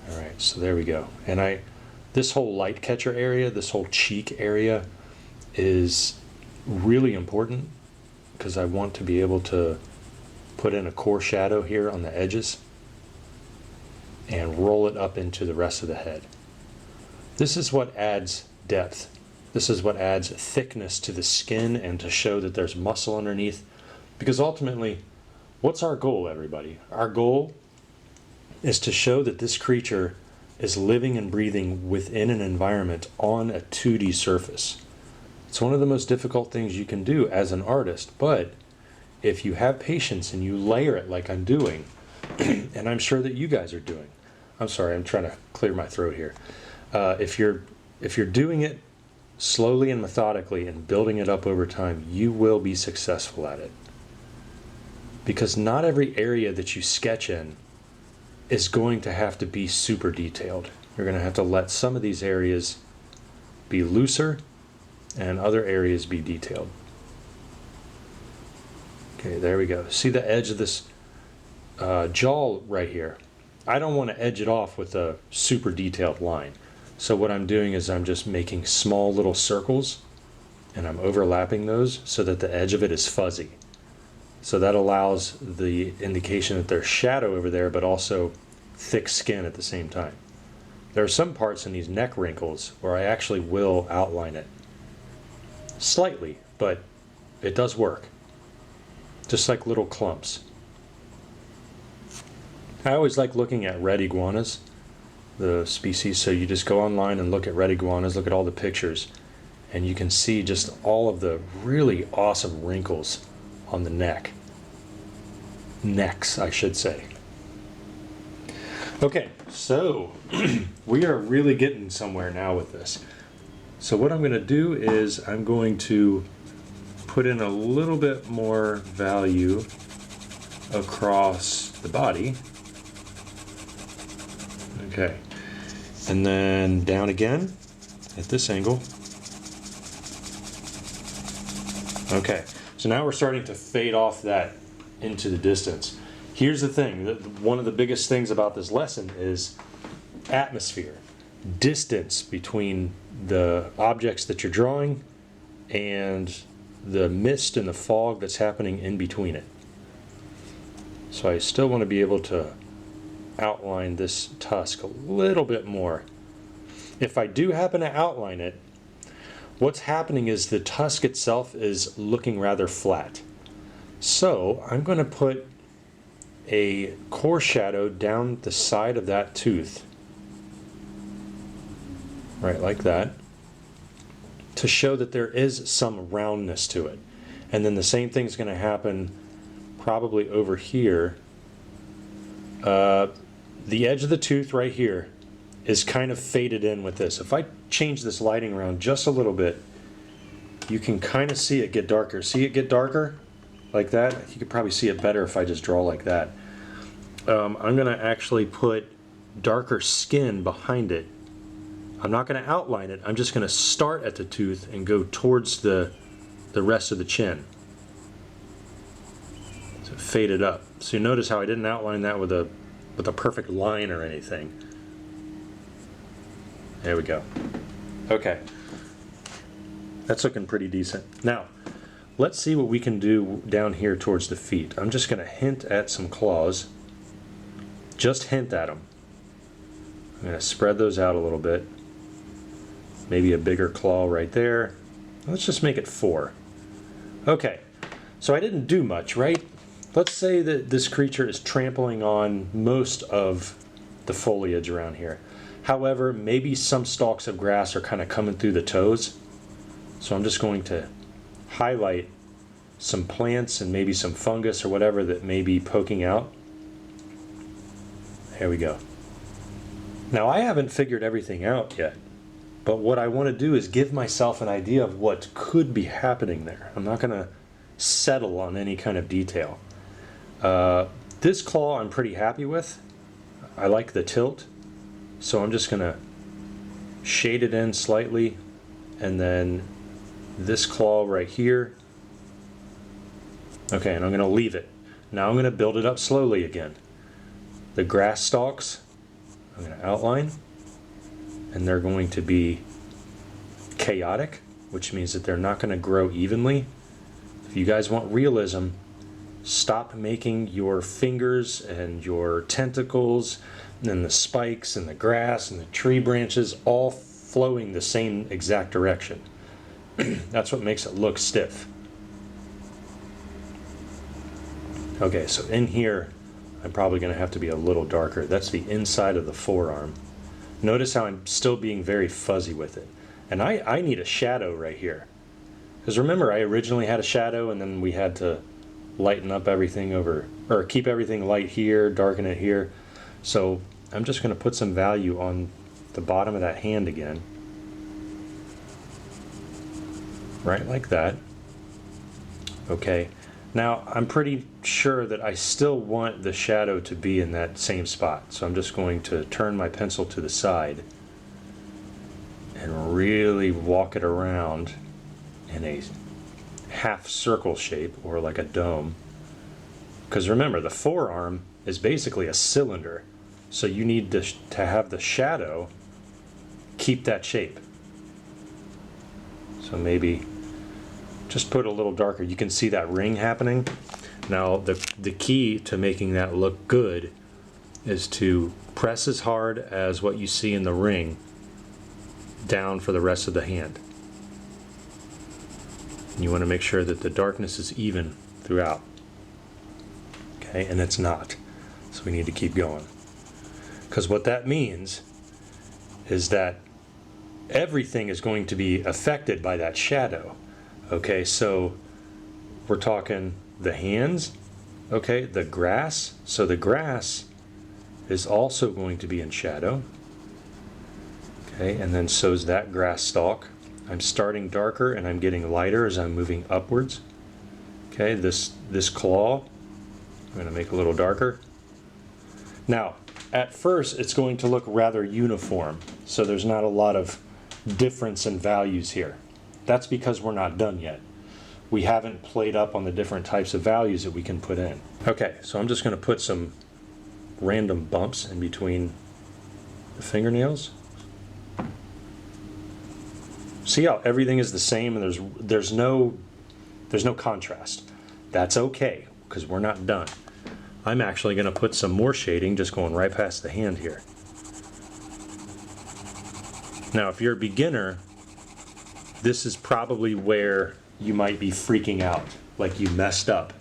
Speaker 1: All right, so there we go. And this whole light catcher area, this whole cheek area is really important because I want to be able to put in a core shadow here on the edges and roll it up into the rest of the head. This is what adds depth. This is what adds thickness to the skin and to show that there's muscle underneath. Because ultimately, what's our goal, everybody? Our goal is to show that this creature is living and breathing within an environment on a 2D surface. It's one of the most difficult things you can do as an artist, but if you have patience and you layer it like I'm doing, and I'm sure that you guys are doing. I'm sorry, I'm trying to clear my throat here. If you're doing it slowly and methodically and building it up over time, you will be successful at it. Because not every area that you sketch in is going to have to be super detailed. You're going to have to let some of these areas be looser and other areas be detailed. Okay, there we go. See the edge of this jaw right here? I don't want to edge it off with a super detailed line. So what I'm doing is I'm just making small little circles and I'm overlapping those so that the edge of it is fuzzy. So that allows the indication that there's shadow over there, but also thick skin at the same time. There are some parts in these neck wrinkles where I actually will outline it slightly, but it does work. Just like little clumps. I always like looking at red iguanas, the species, so you just go online and look at red iguanas, look at all the pictures, and you can see just all of the really awesome wrinkles on the necks, I should say. Okay, so we are really getting somewhere now with this. So what I'm going to do is I'm going to put in a little bit more value across the body. Okay, and then down again at this angle. Okay, so now we're starting to fade off that into the distance. Here's the thing, one of the biggest things about this lesson is atmosphere, distance between the objects that you're drawing and the mist and the fog that's happening in between it. So I still want to be able to outline this tusk a little bit more. If I do happen to outline it, what's happening is the tusk itself is looking rather flat. So I'm going to put a core shadow down the side of that tooth, right like that, to show that there is some roundness to it. And then the same thing is going to happen probably over here. The edge of the tooth right here is kind of faded in with this. If I change this lighting around just a little bit, you can kind of see it get darker. See it get darker? Like that? You could probably see it better if I just draw like that. I'm going to actually put darker skin behind it. I'm not going to outline it. I'm just going to start at the tooth and go towards the rest of the chin. So fade it up. So you notice how I didn't outline that with a perfect line or anything. There we go. Okay. That's looking pretty decent. Now, let's see what we can do down here towards the feet. I'm just going to hint at some claws. Just hint at them. I'm going to spread those out a little bit. Maybe a bigger claw right there. Let's just make it 4. Okay, so I didn't do much, right? Let's say that this creature is trampling on most of the foliage around here. However, maybe some stalks of grass are kind of coming through the toes. So I'm just going to highlight some plants and maybe some fungus or whatever that may be poking out. There we go. Now I haven't figured everything out yet, but what I want to do is give myself an idea of what could be happening there. I'm not going to settle on any kind of detail. This claw I'm pretty happy with. I like the tilt, so I'm just going to shade it in slightly, and then this claw right here. Okay, and I'm going to leave it. Now I'm going to build it up slowly again. The grass stalks, I'm going to outline, and they're going to be chaotic, which means that they're not going to grow evenly. If you guys want realism, stop making your fingers and your tentacles and the spikes and the grass and the tree branches all flowing the same exact direction. That's what makes it look stiff. Okay, so in here, I'm probably going to have to be a little darker. That's the inside of the forearm. Notice how I'm still being very fuzzy with it. And I need a shadow right here. Because remember, I originally had a shadow and then we had to lighten up everything over, or keep everything light here, darken it here. So I'm just going to put some value on the bottom of that hand again. Right like that. Okay. Now I'm pretty sure that I still want the shadow to be in that same spot. So I'm just going to turn my pencil to the side and really walk it around in a half circle shape, or like a dome. Because remember, the forearm is basically a cylinder. So you need to have the shadow keep that shape. So maybe just put a little darker. You can see that ring happening. Now the key to making that look good is to press as hard as what you see in the ring down for the rest of the hand. And you want to make sure that the darkness is even throughout. Okay, and it's not. So we need to keep going. Because what that means is that everything is going to be affected by that shadow. Okay, so we're talking the hands, okay, the grass. So the grass is also going to be in shadow. Okay, and then so's that grass stalk. I'm starting darker and I'm getting lighter as I'm moving upwards. Okay, this claw, I'm going to make a little darker. Now, at first it's going to look rather uniform, so there's not a lot of difference in values here. That's because we're not done yet. We haven't played up on the different types of values that we can put in. Okay, so I'm just going to put some random bumps in between the fingernails. See how everything is the same and there's no contrast. That's okay, because we're not done. I'm actually going to put some more shading just going right past the hand here. Now, if you're a beginner, this is probably where you might be freaking out, like you messed up.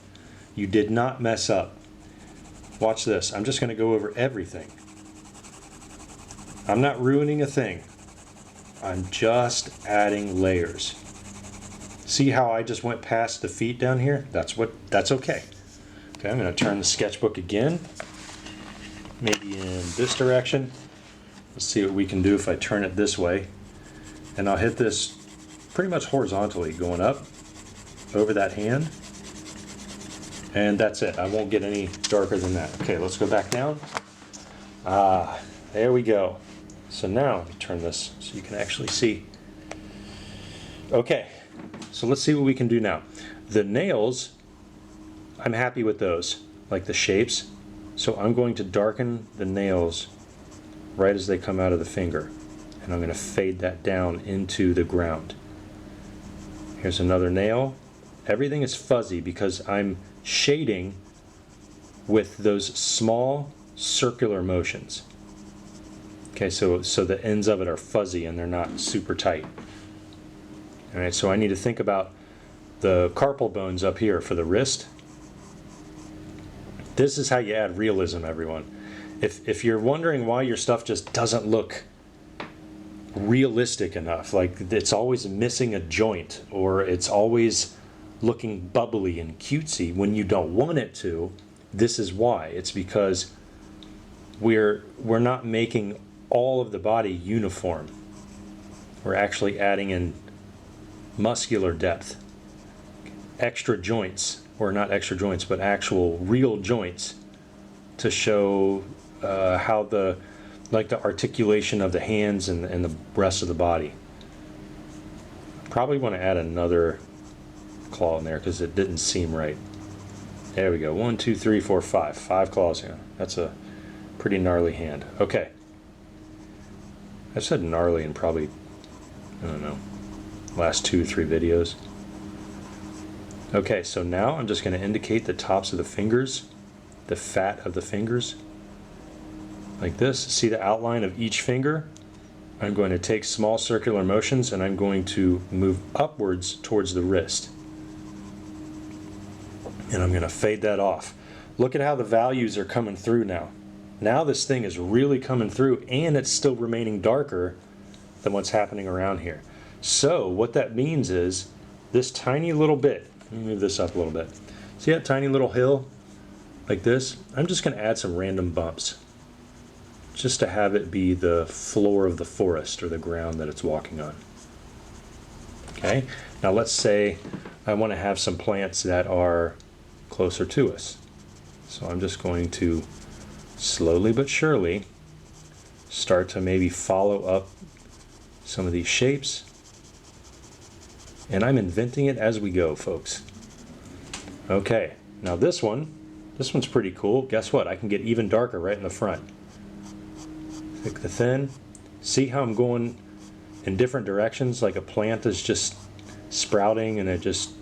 Speaker 1: You did not mess up. Watch this. I'm just going to go over everything. I'm not ruining a thing. I'm just adding layers. See how I just went past the feet down here? That's okay. Okay, I'm going to turn the sketchbook again. Maybe in this direction. Let's see what we can do if I turn it this way. And I'll hit this pretty much horizontally, going up over that hand. And that's it. I won't get any darker than that. Okay, let's go back down. There we go. So now, let me turn this so you can actually see. Okay, so let's see what we can do now. The nails, I'm happy with those, like the shapes. So I'm going to darken the nails right as they come out of the finger. And I'm going to fade that down into the ground. Here's another nail. Everything is fuzzy because I'm shading with those small circular motions. Okay, so the ends of it are fuzzy and they're not super tight. All right, so I need to think about the carpal bones up here for the wrist. This is how you add realism, everyone. If you're wondering why your stuff just doesn't look realistic enough, like it's always missing a joint or it's always looking bubbly and cutesy when you don't want it to, this is why. It's because we're not making all of the body uniform. We're actually adding in muscular depth, extra joints, or not extra joints, but actual real joints to show how the articulation of the hands and the rest of the body. Probably want to add another claw in there because it didn't seem right. There we go. 1, 2, 3, 4, 5. 5 claws here. That's a pretty gnarly hand. Okay. I've said gnarly in probably, I don't know, last 2 or 3 videos. Okay, so now I'm just going to indicate the tops of the fingers, the fat of the fingers, like this. See the outline of each finger? I'm going to take small circular motions and I'm going to move upwards towards the wrist. And I'm going to fade that off. Look at how the values are coming through now. Now this thing is really coming through and it's still remaining darker than what's happening around here. So what that means is this tiny little bit, let me move this up a little bit. See that tiny little hill like this? I'm just going to add some random bumps just to have it be the floor of the forest or the ground that it's walking on. Okay, now let's say I want to have some plants that are closer to us. So I'm just going to slowly but surely start to maybe follow up some of these shapes. And I'm inventing it as we go, folks. Okay, now this one's pretty cool. Guess what? I can get even darker right in the front. Thick to thin. See how I'm going in different directions, like a plant is just sprouting and it just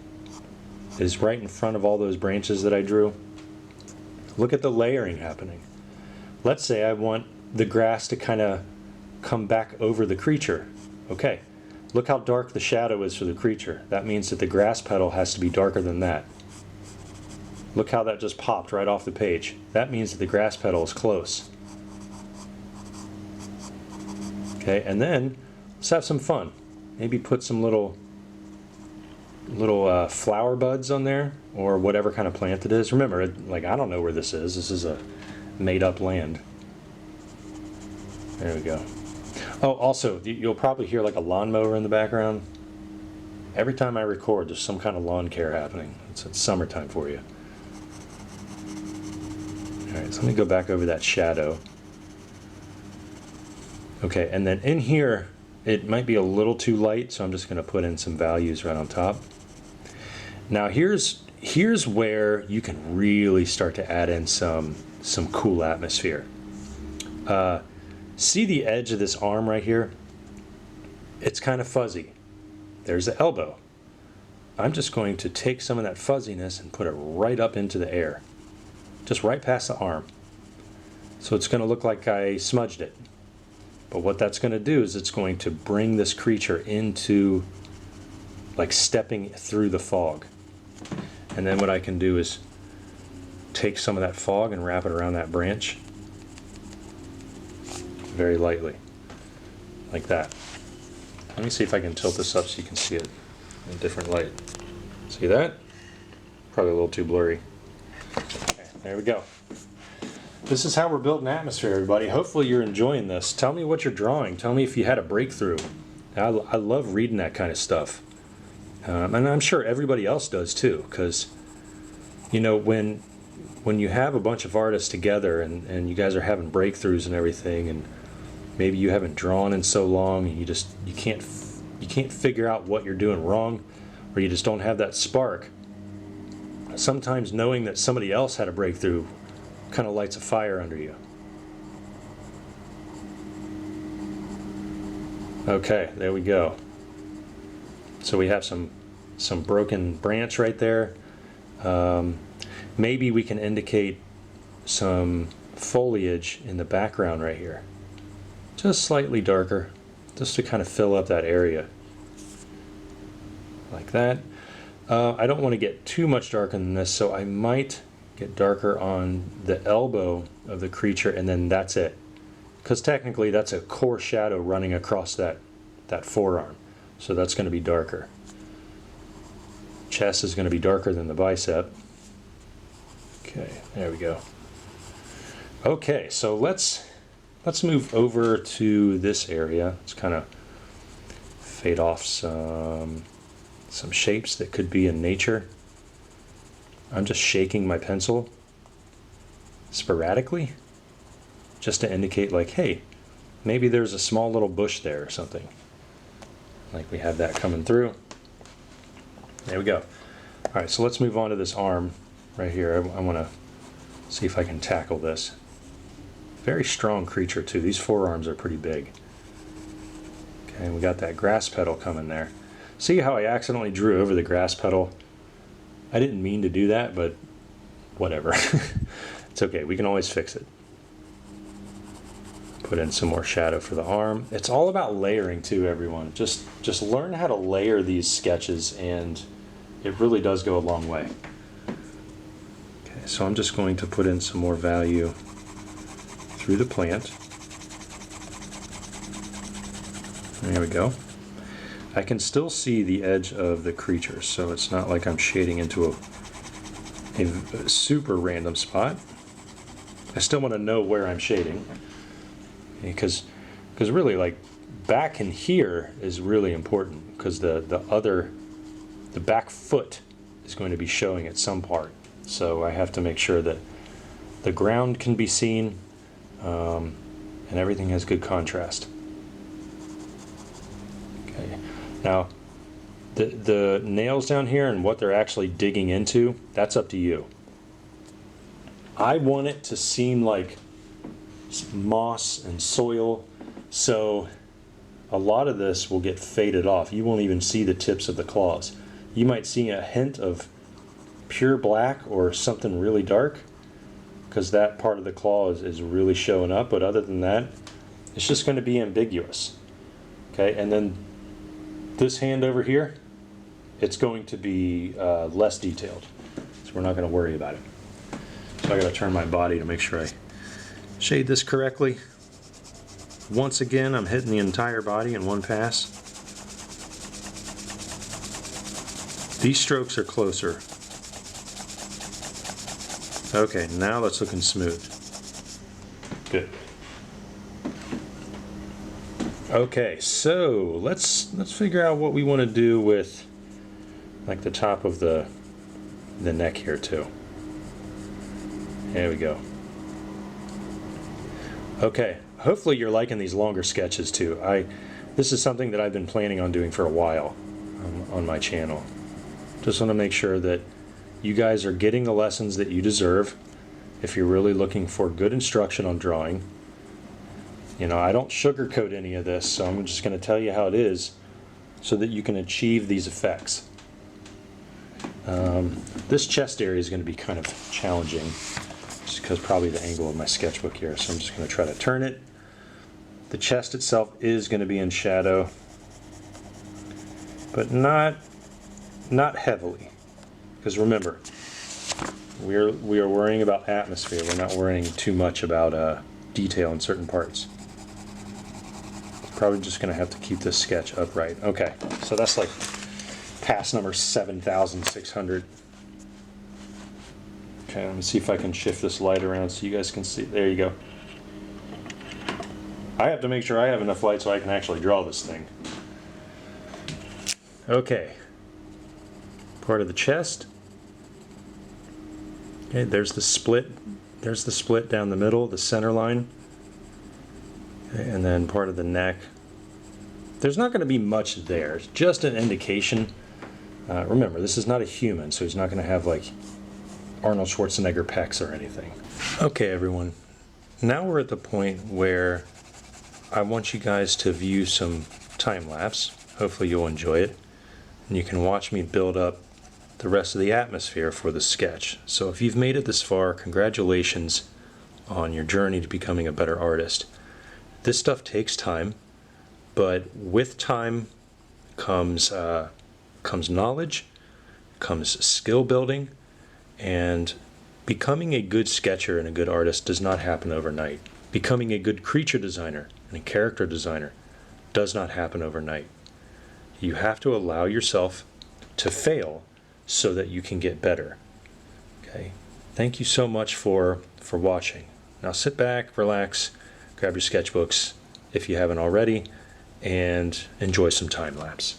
Speaker 1: is right in front of all those branches that I drew. Look at the layering happening. Let's say I want the grass to kind of come back over the creature. Okay, look how dark the shadow is for the creature. That means that the grass petal has to be darker than that. Look how that just popped right off the page. That means that the grass petal is close. Okay, and then let's have some fun. Maybe put some little flower buds on there, or whatever kind of plant it is. Remember, like, I don't know where this is. This is a made-up land. There we go. Oh, also, you'll probably hear like a lawnmower in the background. Every time I record, there's some kind of lawn care happening. It's summertime for you. All right, so let me go back over that shadow. Okay, and then in here, it might be a little too light, so I'm just going to put in some values right on top. Now here's where you can really start to add in some cool atmosphere. See the edge of this arm right here? It's kind of fuzzy. There's the elbow. I'm just going to take some of that fuzziness and put it right up into the air. Just right past the arm. So it's going to look like I smudged it. But what that's going to do is it's going to bring this creature into, like, stepping through the fog. And then what I can do is take some of that fog and wrap it around that branch very lightly, like that. Let me see if I can tilt this up so you can see it in a different light. See that? Probably a little too blurry. Okay, there we go. This is how we're building atmosphere, everybody. Hopefully you're enjoying this. Tell me what you're drawing. Tell me if you had a breakthrough. I love reading that kind of stuff. And I'm sure everybody else does too, because, you know, when you have a bunch of artists together and you guys are having breakthroughs and everything, and maybe you haven't drawn in so long and you can't figure out what you're doing wrong, or you just don't have that spark, sometimes knowing that somebody else had a breakthrough kind of lights a fire under you. Okay, there we go. So we have some some broken branch right there. Maybe we can indicate some foliage in the background right here. Just slightly darker, just to kind of fill up that area. Like that. I don't want to get too much darker than this, so I might get darker on the elbow of the creature, and then that's it. Because technically that's a core shadow running across that forearm. So that's going to be darker. Chest is going to be darker than the bicep. Okay, there we go. Okay, so let's move over to this area. Let's kind of fade off some shapes that could be in nature. I'm just shaking my pencil sporadically just to indicate like, hey, maybe there's a small little bush there or something. Like we have that coming through. There we go. All right, so let's move on to this arm right here. I want to see if I can tackle this. Very strong creature too. These forearms are pretty big. Okay, we got that grass petal coming there. See how I accidentally drew over the grass petal? I didn't mean to do that, but whatever. It's okay, we can always fix it. Put in some more shadow for the arm. It's all about layering too, everyone. Just learn how to layer these sketches, and it really does go a long way. Okay, so I'm just going to put in some more value through the plant. There we go. I can still see the edge of the creature, so it's not like I'm shading into a super random spot. I still want to know where I'm shading, because really, like, back in here is really important, because the back foot is going to be showing at some part. So I have to make sure that the ground can be seen, and everything has good contrast. Okay. Now, the nails down here and what they're actually digging into, that's up to you. I want it to seem like moss and soil, so a lot of this will get faded off. You won't even see the tips of the claws. You might see a hint of pure black or something really dark, because that part of the claw is really showing up, but other than that, it's just going to be ambiguous. Okay, and then this hand over here, it's going to be less detailed, so we're not going to worry about it. So I got to turn my body to make sure I shade this correctly. Once again, I'm hitting the entire body in one pass. These strokes are closer. Okay, now that's looking smooth. Good. Okay, so let's figure out what we want to do with like the top of the neck here too. There we go. Okay, hopefully you're liking these longer sketches too. This is something that I've been planning on doing for a while on my channel. Just want to make sure that you guys are getting the lessons that you deserve if you're really looking for good instruction on drawing. You know, I don't sugarcoat any of this, so I'm just going to tell you how it is so that you can achieve these effects. This chest area is going to be kind of challenging, just because probably the angle of my sketchbook here, so I'm just going to try to turn it. The chest itself is going to be in shadow, but not heavily, because remember, we are worrying about atmosphere. We're not worrying too much about detail in certain parts. Probably just going to have to keep this sketch upright. Okay, so that's like pass number 7,600. Okay, let me see if I can shift this light around so you guys can see. There you go. I have to make sure I have enough light so I can actually draw this thing. Okay, part of the chest. Okay, there's the split. There's the split down the middle, the center line. Okay, and then part of the neck. There's not going to be much there. It's just an indication. Remember, this is not a human, so he's not going to have like Arnold Schwarzenegger pecs or anything. Okay, everyone. Now we're at the point where I want you guys to view some time lapse. Hopefully you'll enjoy it. and you can watch me build up the rest of the atmosphere for the sketch. So if you've made it this far, congratulations on your journey to becoming a better artist. This stuff takes time, but with time comes knowledge, comes skill building, and becoming a good sketcher and a good artist does not happen overnight. Becoming a good creature designer and a character designer does not happen overnight. You have to allow yourself to fail so that you can get better. Okay? Thank you so much for watching. Now sit back, relax, grab your sketchbooks if you haven't already, and enjoy some time lapse.